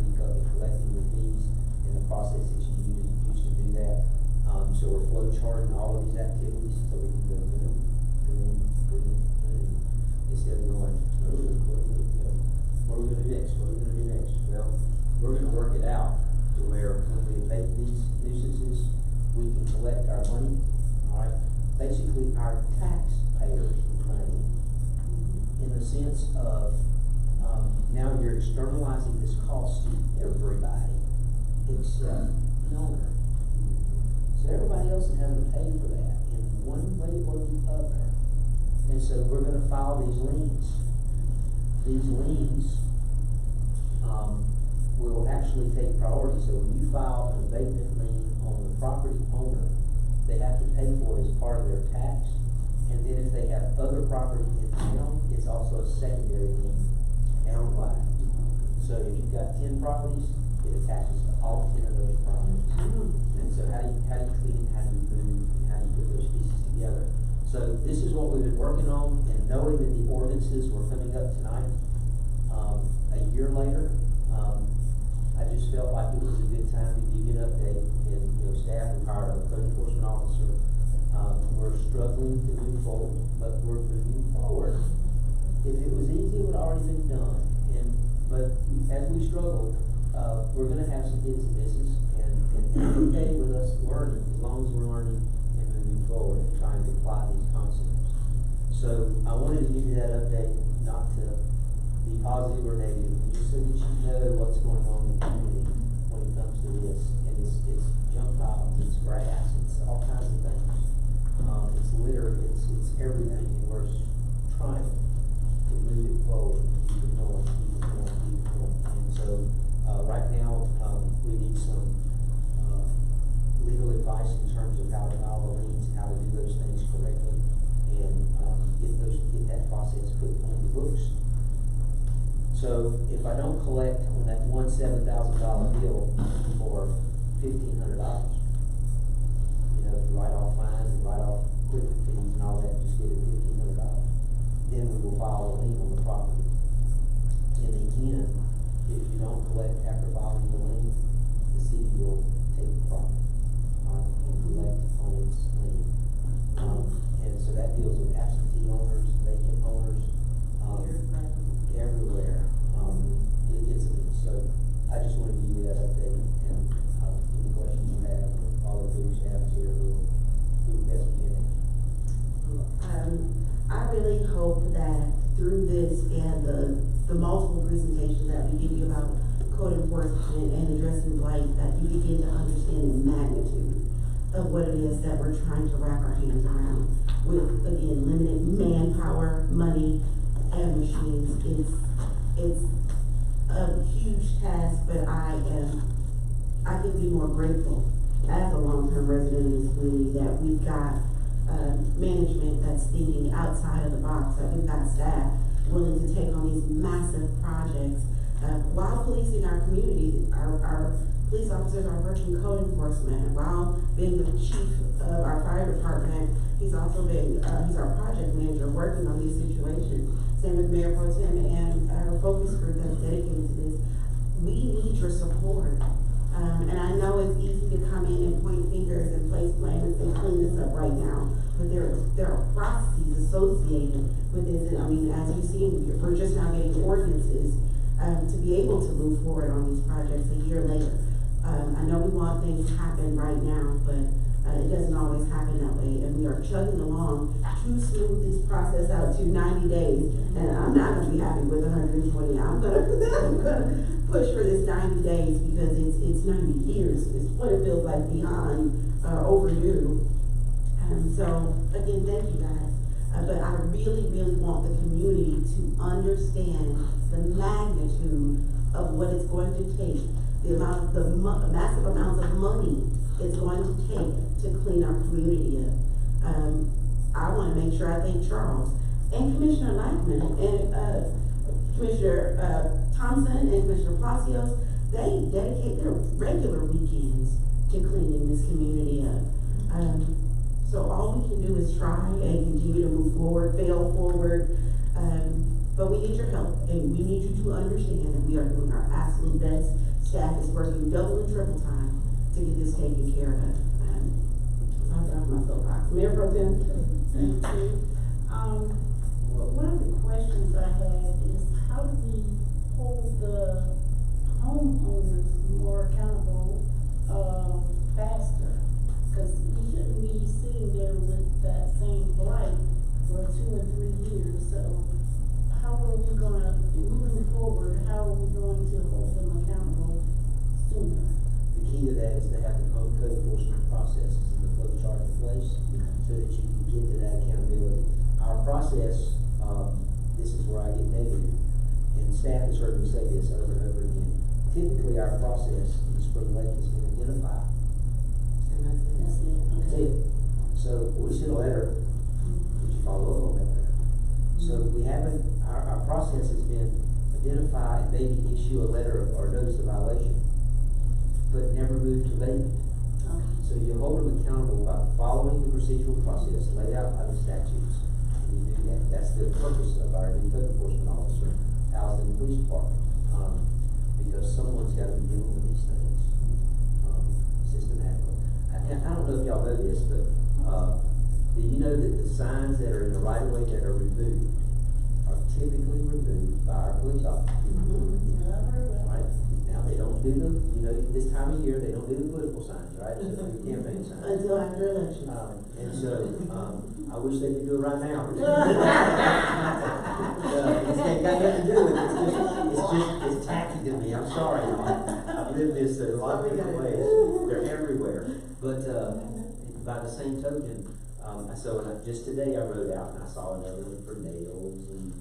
collecting the fees and the process that you use to do that. So we're flow charting all of these activities so we can go boom, boom, boom, boom. Instead of going, what are we going to do next? What are we going to do next? Well, we're going to work it out to where when we abate these nuisances, we can collect our money, all right? Basically, our taxpayers' money, in the sense of now you're externalizing this cost to everybody except the owner. So everybody else is having to pay for that in one way or the other. And so we're going to file these liens. These liens will actually take priority. So when you file an abatement lien on the property owner, they have to pay for it as part of their tax. And then if they have other property in town, it's also a secondary lien townwide. So if you've got 10 properties, it attaches to all 10 of those properties. And so how do you clean it, how do you move, and how do you put those pieces together? So this is what we've been working on, and knowing that the ordinances were coming up tonight, a year later, I just felt like it was a good time to give you an update. And staff, we hired a code enforcement officer. We're struggling to move forward, but we're moving forward. If it was easy, it would already been done. But as we struggle, we're going to have some hits and misses, and it's okay with us learning as long as we're learning and moving forward and trying to apply these concepts. So I wanted to give you that update, not to be positive or negative, just so that you know what's going on in the community when it comes to this. And it's junk piles, it's grass, it's all kinds of things. It's litter, it's everything, and we're trying to move it forward, keep it going, keep it going, keep it going. And so right now we need some legal advice in terms of how to file the liens, how to do those things correctly, and get that process put on the books. So if I don't collect on that one $7,000 bill for $1,500, if you write off fines and write off equipment fees and all that, just get it $1,500. Then we will file a lien on the property. And again, if you don't collect after filing the lien, the city will take the property, and collect on its lien. And so that deals with absentee owners, vacant owners, everywhere. So I just wanted to give you that update, and any questions you have, all of the staff is here, we'll do the best we can. I really hope that through this and the multiple presentations that we give you about code enforcement and addressing blight, that you begin to understand the magnitude of what it is that we're trying to wrap our hands around with, again, limited manpower, money, and machines. It's a huge task, but I could be more grateful as a long-term resident of this community that we've got management that's thinking outside of the box, that we've got staff willing to take on these massive projects while policing our community. Our police officers are working code enforcement while being the chief of our fire department. He's also been, he's our project manager working on these situations. Same with Mayor Pro Tem and our focus group that's dedicated to this. We need your support. And I know it's easy to come in and point fingers and place blame and say, clean this up right now. But there are processes associated with this. And I mean, as you've seen, we're just now getting ordinances to be able to move forward on these projects a year later. I know we want things to happen right now, but it doesn't always happen that way. And we are chugging along to smooth this process out to 90 days. And I'm not going to be happy with 120. I'm gonna push for this 90 days because it's 90 years. It's what it feels like behind, overdue. So again, thank you guys. But I really, really want the community to understand the magnitude of what it's going to take, the massive amounts of money it's going to take to clean our community up. I want to make sure I thank Charles and Commissioner Lackman and Commissioner Thompson and Commissioner Palacios. They dedicate their regular weekends to cleaning this community up. So all we can do is try and continue to move forward, fail forward, but we need your help, and we need you to understand that we are doing our absolute best. Staff is working double and triple time to get this taken care of. So I'll get off my soapbox. Mayor Pro Tem. Thank you. One of the questions I had is, how do we hold the homeowners more accountable faster? Because we shouldn't be sitting there with that same blight for 2 and 3 years. So how are we gonna, moving forward, how are we going to hold them accountable sooner? The key to that is to have the code enforcement processes and the flow chart in place so that you can get to that accountability. Our process, this is where I get negative, and staff has heard me say this over and over again. Typically, our process in Spring Lake has been identified. That's it. That's it. So we send a letter, would you follow up on that letter? So we haven't, our process has been identify and maybe issue a letter or notice of violation, but never move to abatement. Okay. So you hold them accountable by following the procedural process laid out by the statutes. And you do that. That's the purpose of our new code enforcement officer housed in the police department. Because someone's got to be dealing with these things systematically. I don't know if y'all know this, but do you know that the signs that are in the right of way that are removed are typically removed by our police officers? Yeah, I heard that. Right. Now they don't do the, this time of year they don't do the political signs, right? So the campaign signs. Until after election. And so I wish they could do it right now. It's got nothing to do with it. It's tacky to me. I'm sorry, y'all. I've lived this a lot of different ways. They're everywhere. But by the same token, just today I wrote out and I saw another one for nails and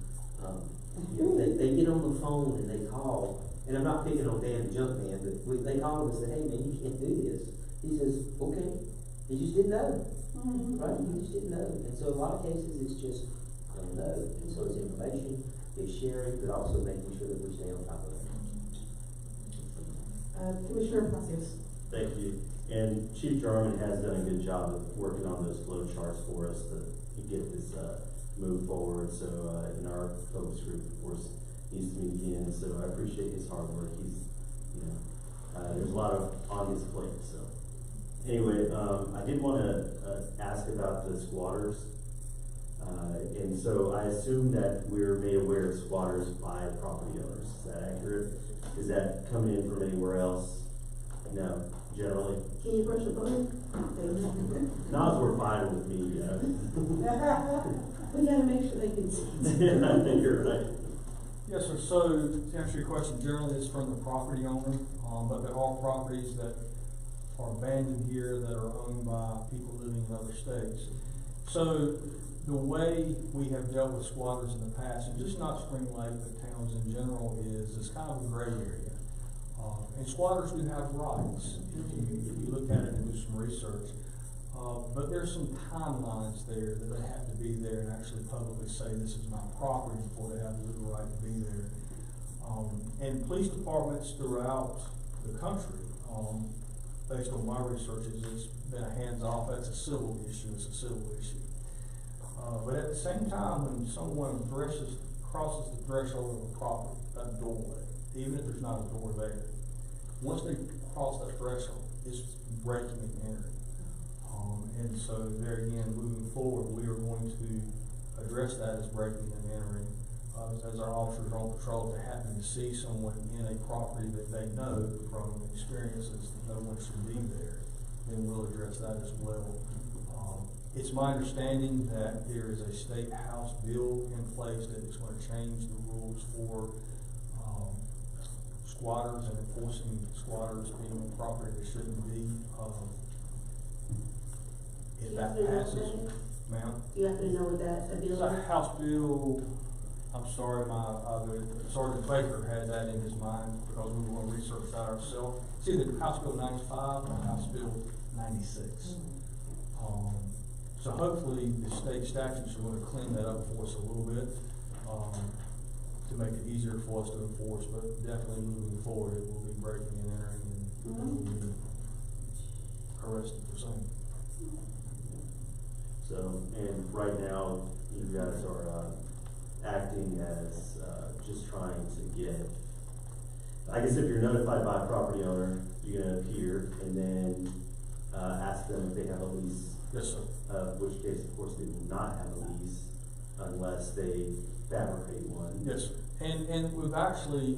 they get on the phone and they call, and I'm not picking on Dan the junk man, but they call him and say, hey man, you can't do this. He says, okay. He just didn't know. Right? He just didn't know. And so a lot of cases it's just don't know. And so it's information, it's sharing, but also making sure that we stay on top of it. Commissioner Palacios. Thank you. And Chief Jarman has done a good job of working on those flow charts for us to get this move forward. So, and our focus group, of course, needs to meet again. So I appreciate his hard work. He's, there's a lot of on his plate, so. Anyway, I did wanna, ask about the squatters. And so I assume that we're made aware of squatters by property owners, is that accurate? Is that coming in from anywhere else? No, generally? Can you push the button? Not if we're fine with me, We gotta make sure they can see. I think you're right. Yes, sir. So to answer your question, generally it's from the property owner, but there are properties that are abandoned here that are owned by people living in other states. So the way we have dealt with squatters in the past, and just not Spring Lake, but towns in general, is it's kind of a gray area. And squatters do have rights, if you look at it and do some research. But there's some timelines there that they have to be there and actually publicly say this is my property before they have the legal right to be there. And police departments throughout the country, based on my research, it's been a hands-off. That's a civil issue. It's a civil issue. But at the same time, when someone crosses the threshold of a property, a doorway, even if there's not a door there, once they cross that threshold, it's breaking and entering. And so there again, moving forward, we are going to address that as breaking and entering. As our officers are on patrol, if they happen to see someone in a property that they know from experiences that no one should be there, then we'll address that as well. It's my understanding that there is a state house bill in place that is going to change the rules for squatters and enforcing squatters being on property they shouldn't be. If that passes, ma'am. You have to know what that bill It's a is. House bill, I'm sorry, Sergeant Baker had that in his mind because we were going to research that ourselves. It's either House Bill 95 or House Bill 96. So hopefully the state statutes are going to clean that up for us a little bit, to make it easier for us to enforce, but definitely moving forward, it will be breaking and entering and we'll be arrested for saying. So, and right now, you guys are, acting as, just trying to get, I guess if you're notified by a property owner, you're gonna appear and then, ask them if they have a lease. Yes, sir. Which case, of course, they will not have a lease unless they fabricate one. Yes, sir. And we've actually,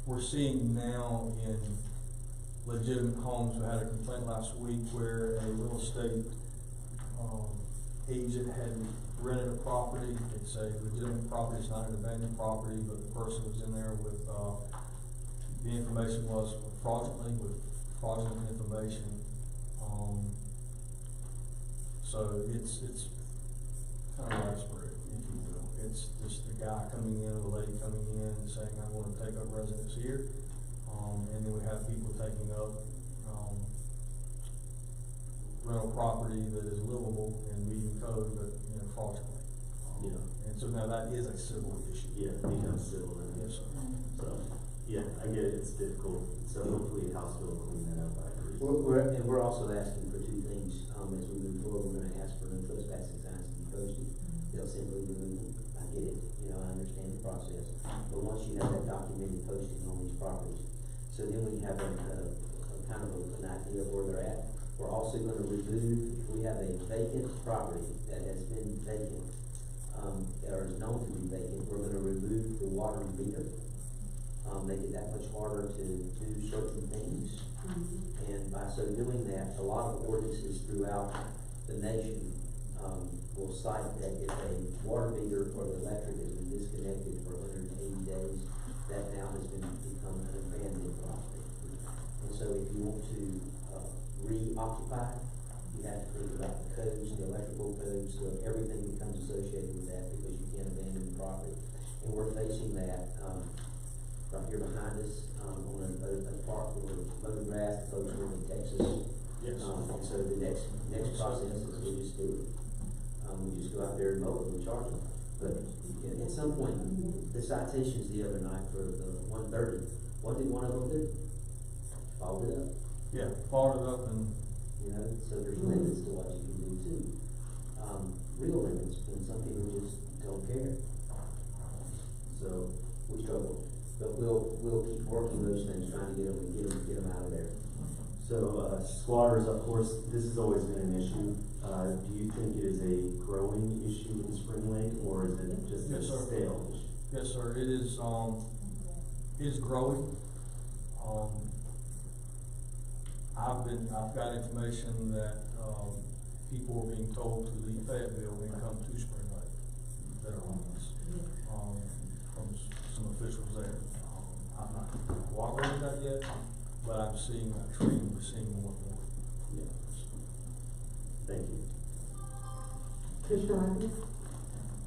we're seeing now in legitimate homes, we had a complaint last week where a real estate agent had rented a property. It's a legitimate property, it's not an abandoned property, but the person was in there with, the information was fraudulent information. So it's kind of widespread, if you will. It's just the guy coming in, the lady coming in and saying, I want to take up residence here. And then we have people taking up, rental property that is livable and meeting code, but, fraudulently. And so now that is a civil issue. Yeah, it becomes civil. Yes, sir. So, yeah, I get it, it's difficult. So hopefully House Bill will clean that up, I agree. We're also asking for two things, as we move forward. We're gonna ask for no trespassing signs to be posted. They'll simply remove them. I get it, I understand the process. But once you have that documented posting on these properties, so then we have a kind of an idea of where they're at. We're also gonna remove, if we have a vacant property that has been vacant, or is known to be vacant, we're gonna remove the water meter. Make it that much harder to do certain things. And by so doing that, a lot of ordinances throughout the nation, will cite that if a water meter or the electric has been disconnected for 180 days, that now has become an abandoned property. And so if you want to, reoccupy, you have to think about the codes, the electrical codes, so everything becomes associated with that because you can't abandon the property. And we're facing that, right here behind us, on a park where we're mowing grass, the folks live in Texas. Yes. And so the next process is we just do it. We just go out there and mow it and charge them. But at some point, the citations the other night for the 130, what did one of them do? Followed it up. Yeah, followed it up and. So there's limits to what you can do too. Real limits, and some people just don't care. So we struggle, but we'll we'll keep working those things, trying to get them out of there. So, squatters, of course, this has always been an issue. Do you think it is a growing issue in Spring Lake, or is it just Yes, a sir. stale issue? Yes, sir, it is growing. I've got information that, people are being told to leave Fayetteville and come to Spring Lake that are homeless, from some officials there. I'm not cooperating with that yet, but I'm seeing that trend, we're seeing more and more. Yeah. Thank you. Commissioner Rogers?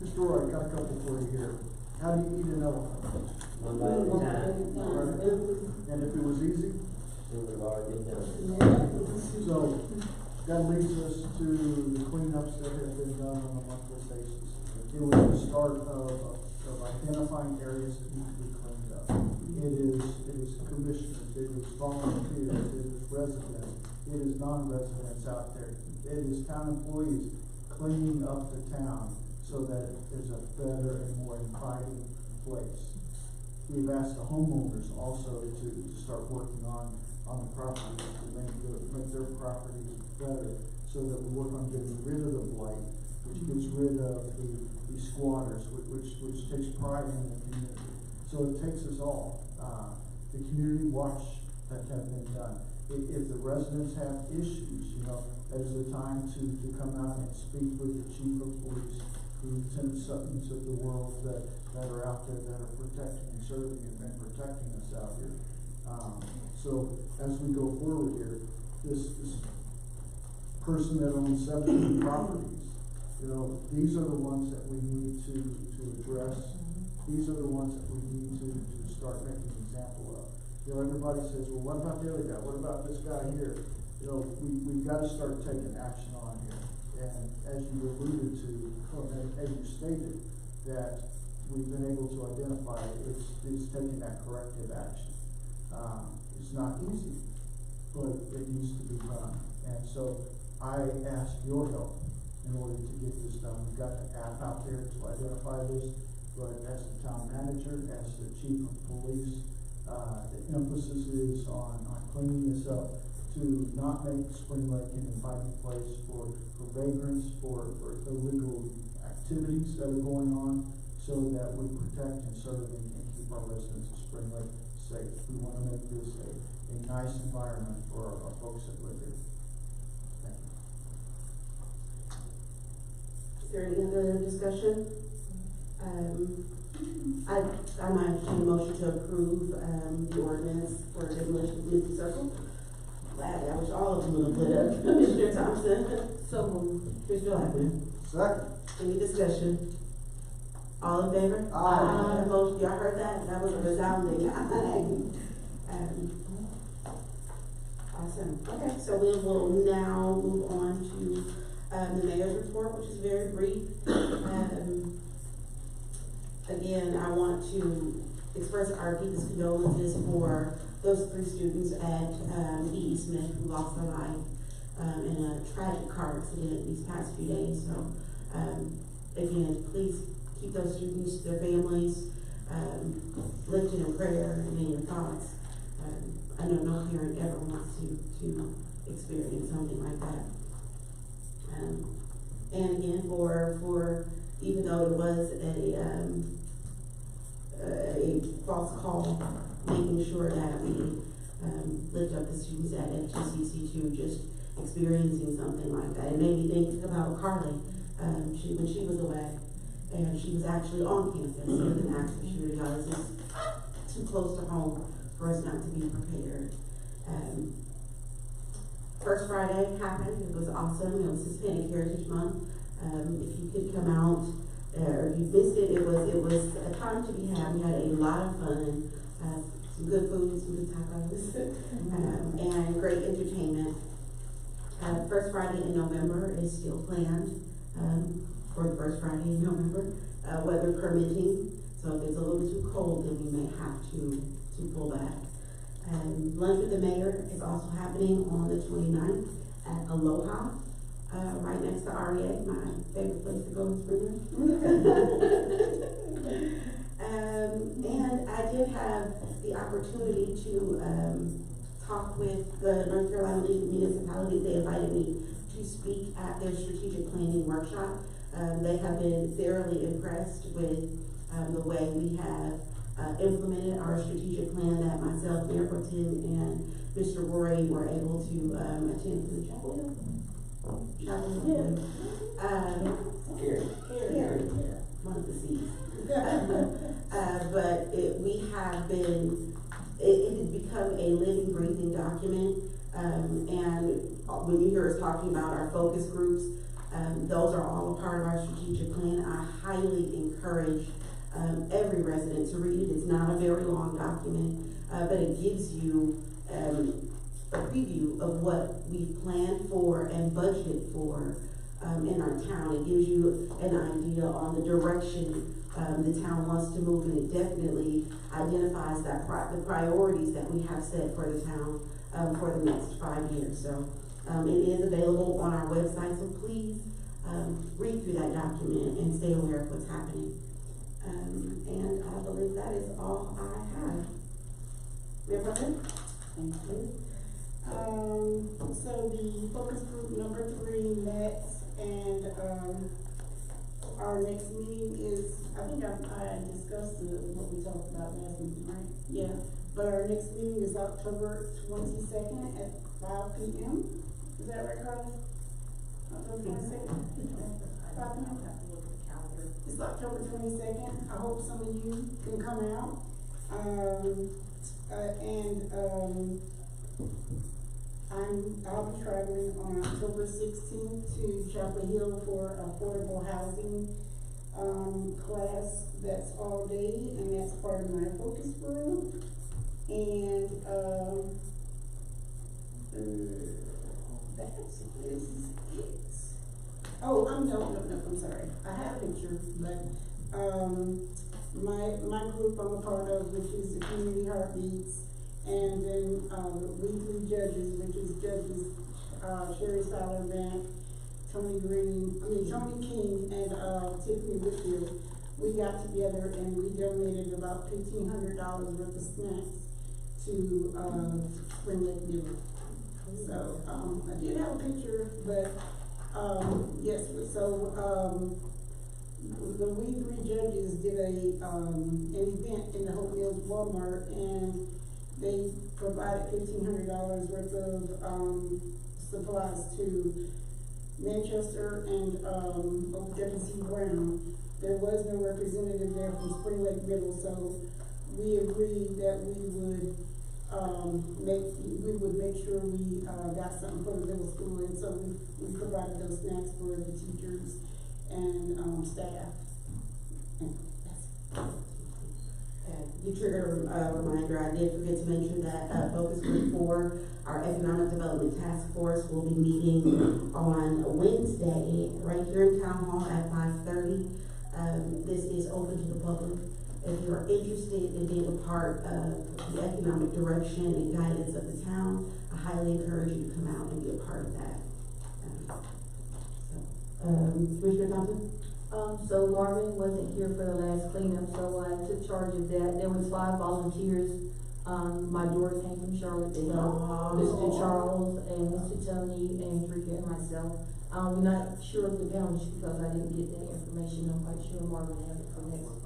Mr. Roy, got a couple for you here. How do you eat an elephant? One bite at a time, And if it was easy? it would have already been done. So, that leads us to the cleanups that have been done on a monthly basis. It was the start of identifying areas that need to be cleaned up. It is commissioners, it is volunteers, it is residents, it is non-residents out there. It is town employees cleaning up the town so that it is a better and more inviting place. We've asked the homeowners also to start working on the properties to make their properties better, so that we work on getting rid of the blight, which gets rid of the squatters, which takes pride in the community. So it takes us all. The community watch that have been done. If the residents have issues, that is the time to come out and speak with the chief of police, the Lieutenant Suttons of the world that are out there that are protecting and serving and protecting us out here. So as we go forward here, this person that owns 17 properties, these are the ones that we need to address. These are the ones that we need to start making an example of. Everybody says, well, what about the other guy? What about this guy here? We've got to start taking action on here. And as you alluded to, or as you stated, that we've been able to identify, it's taking that corrective action. It's not easy, but it needs to be done. And so I ask your help in order to get this done. We've got the app out there to identify this, but as the town manager, as the chief of police, the emphasis is on cleaning this up to not make Spring Lake an inviting place for vagrants, for illegal activities that are going on, so that we protect and serve and keep our residents of Spring Lake safe. We want to make this a nice environment for our folks that live here. Thank you. Is there any other discussion? I might entertain a motion to approve, the ordinance for demolition of Lindsay Circle. Gladly, I wish all of them would have lit up. Commissioner Thompson? So moved. Commissioner Blackman? Second. Any discussion? All in favor? Aye. Motion, y'all heard that? That was a resounding aye. Awesome. Okay, so we will now move on to the mayor's report, which is very brief. Again, I want to express our deepest condolences for those 3 students at E.E. Smith who lost their life in a tragic car accident these past few days. So, again, please keep those students, their families, lifted in prayer and in your thoughts. I know no parent ever wants to experience something like that. And again, for even though it was a false call, making sure that we lift up the students at FGCC to just experiencing something like that. It made me think about Carly, when she was away, and she was actually on campus with an active shooter. This is too close to home for us not to be prepared. First Friday happened. It was awesome. It was Hispanic Heritage Month. If you could come out, or if you missed it, it was a time to be had. We had a lot of fun, some good food, some good tacos, and great entertainment. First Friday in November is still planned for the first Friday in November, weather permitting. So if it's a little bit too cold, then we may have to pull back. Lunch with the mayor is also happening on the 29th at Aloha, right next to REA, my favorite place to go in Spring Lake. And I did have the opportunity to, talk with the North Carolina League of Municipalities. They invited me to speak at their strategic planning workshop. They have been thoroughly impressed with, the way we have, implemented our strategic plan that myself, Mayor Pro Tem, and Mr. Roy were able to, attend to the chapel. Here, one of the seats. But we have been, it has become a living, breathing document. And when you hear us talking about our focus groups, those are all a part of our strategic plan. I highly encourage every resident to read it. It's not a very long document, but it gives you a preview of what we've planned for and budgeted for in our town. It gives you an idea on the direction the town wants to move, and it definitely identifies that the priorities that we have set for the town for the next 5 years. So it is available on our website, so please read through that document and stay aware of what's happening. And I believe that is all I have. Mayor Pro Tem? Thank you. So the focus group number 3 met, and our next meeting is, I think I discussed what we talked about last meeting, right? Yeah. But our next meeting is October 22nd at 5 p.m. Is that right, Carlos? October 22nd? 5 p.m. It's October 22nd. I hope some of you can come out. I'll be traveling on October 16th to Chapel Hill for affordable housing class. That's all day, and that's part of my focus group. And that is it. Oh, I'm sorry. I had a picture, but my group I'm a part of, which is the Community Heartbeats, and then we 3 judges, which is judges Sherry Siler Bank, Tony King, and Tiffany Whitfield. We got together and we donated about $1,500 worth of snacks to Spring Lake River. So I did have a picture, but yes. So the we 3 judges did an event in the Hope Mills Walmart, and they provided $1,500 worth of supplies to Manchester and W.C. Brown. There was no representative there from Spring Lake Middle, so we agreed that we would make sure we got something for the middle school, and so we provided those snacks for the teachers and staff. And that's it. You triggered a reminder. I did forget to mention that Focus Group 4, our Economic Development Task Force, will be meeting on Wednesday right here in Town Hall at 5:30. This is open to the public. If you're interested in being a part of the economic direction and guidance of the town, I highly encourage you to come out and be a part of that. Commissioner Thompson? So Marvin wasn't here for the last cleanup, so I took charge of that. There was 5 volunteers. My daughter came from Charlotte to help Mr. Charles and Mr. Tony and Drika and myself. I'm not sure of the balance because I didn't get that information. I'm quite sure Marvin has it for next.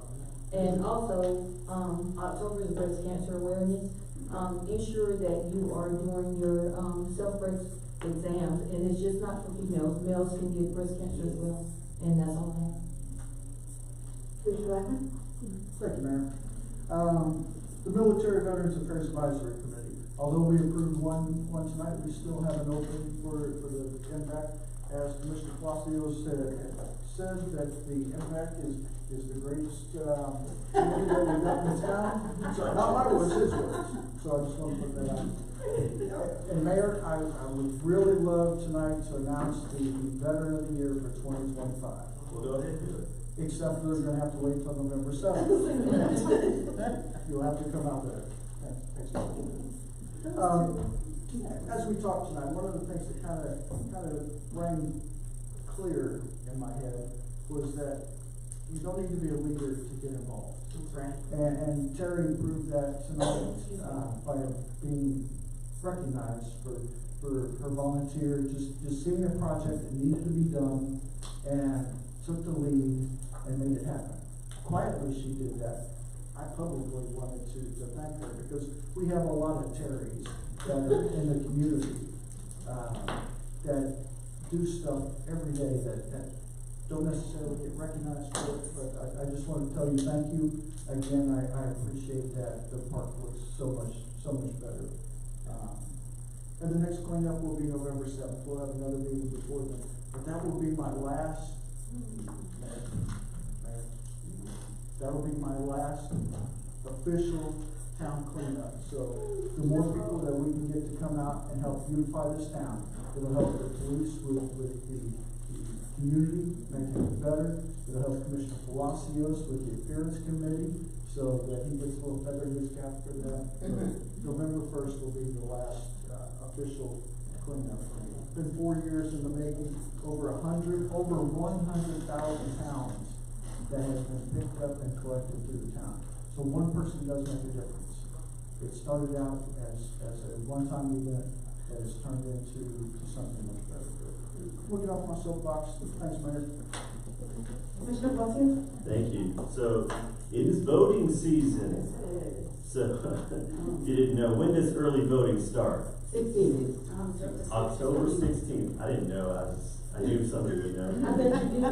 And also, October is breast cancer awareness. Ensure that you are doing your self-breast exams, and it's just not for females. Males can get breast cancer as well, and that's all I have. Commissioner Blackman? Thank you, Mayor. The Military Veterans Affairs Advisory Committee, although we approved one tonight, we still have an opening for the MVAC. As Commissioner Palacio said that the MVAC is the greatest committee that we've got in town. So not my words, his words. So I just want to put that out. And Mayor, I would really love tonight to announce the Veteran of the Year for 2025. We'll go ahead and do it. Except they're gonna have to wait till November 7th. You'll have to come out there. Thanks. As we talked tonight, one of the things that kind of rang clear in my head was that you don't need to be a leader to get involved. That's right. And Terry proved that tonight, by being recognized for her volunteer, just seeing a project that needed to be done and took the lead and made it happen. Quietly she did that. I publicly wanted to thank her because we have a lot of Terrys that are in the community, that do stuff every day that don't necessarily get recognized for it, but I just want to tell you thank you. Again, I appreciate that. The park looks so much better. And the next cleanup will be November 7th. We'll have another meeting before then. But that will be my last, that will be my last official town cleanup. So the more people that we can get to come out and help beautify this town, it'll help the police with the community, make it better. It'll help Commissioner Palacios with the appearance committee so that he gets a little feather in his cap for that. November 1st will be the last official cleanup. It's been 4 years in the making, over 100,000 pounds that has been picked up and collected through the town. So one person does make a difference. It started out as a one-time event that has turned into something much better. We'll get off my soapbox. Thanks, Mayor. Commissioner Boston? Thank you. So, it is voting season. So, if you didn't know, when does early voting start? 16. October 16th. I didn't know. I knew somebody would know. I bet you did know.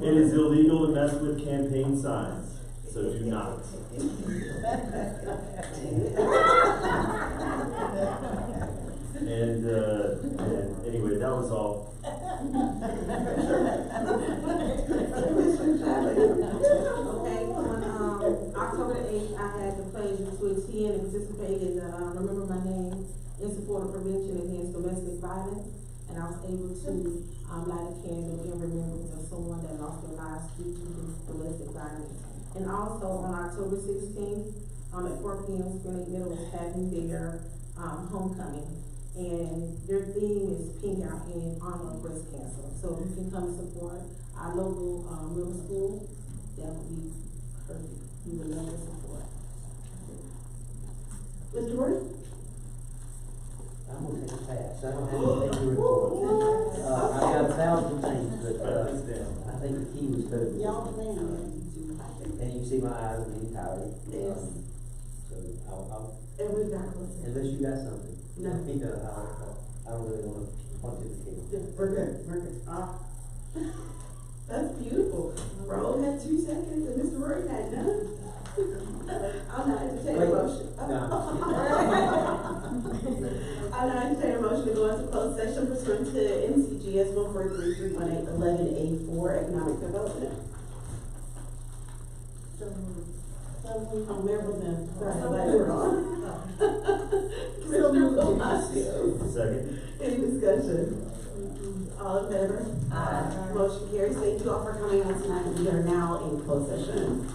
It is illegal to mess with campaign signs, so do not. And anyway, that was all. Okay, on October the 8th, I had the pleasure to attend and participate in the Remember My Name in support of prevention against domestic violence, and I was able to light a candle in remembrance of someone that lost their lives due to domestic violence. And also on October 16th, at 4 p.m., Spring Lake Middle is having their homecoming, and their theme is Pink Out in honor of breast cancer. So if you can come support our local middle school, that would be perfect. We would love the support. Mr. Ward? I'm gonna take a pass. I don't have anything to report. I've got 1,000 things, but, I think the key was COVID. Y'all plan. And you see my eyes are getting tired. Yes. So I'll, And we've got close. unless you got something. No. I don't really wanna pontificate. We're good. We're good. That's beautiful. Roll had 2 seconds and Mr. Roy had none. I'll not entertain a motion. I'll not entertain a motion to go into closed session pursuant to NCGS 143.318 economic development. Oh, Mayor Wilson, sorry, I'm glad you're on. Commissioner Palacios. Second. Any discussion? All in favor? Aye. Motion carries. Thank you all for coming out tonight. We are now in closed session.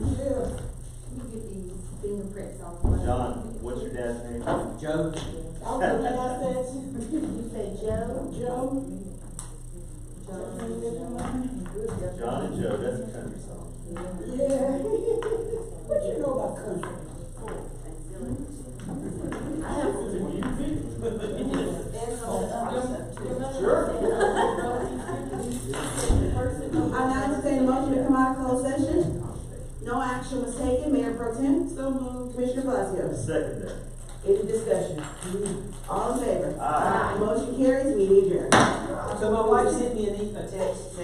Let me get these fingerprints off my. John, what's your dad's name? Joe? I was gonna ask that. You say Joe? Joe? John and Joe, that's a country song. Yeah. What you know about country? I have to music. I now entertain a motion to come out of closed session. No action was taken. Mayor Pro Tem? So moved. Commissioner Blasio? Second that. Any discussion? All in favor? Aye. Motion carries, meeting adjourned. So my wife sent me a text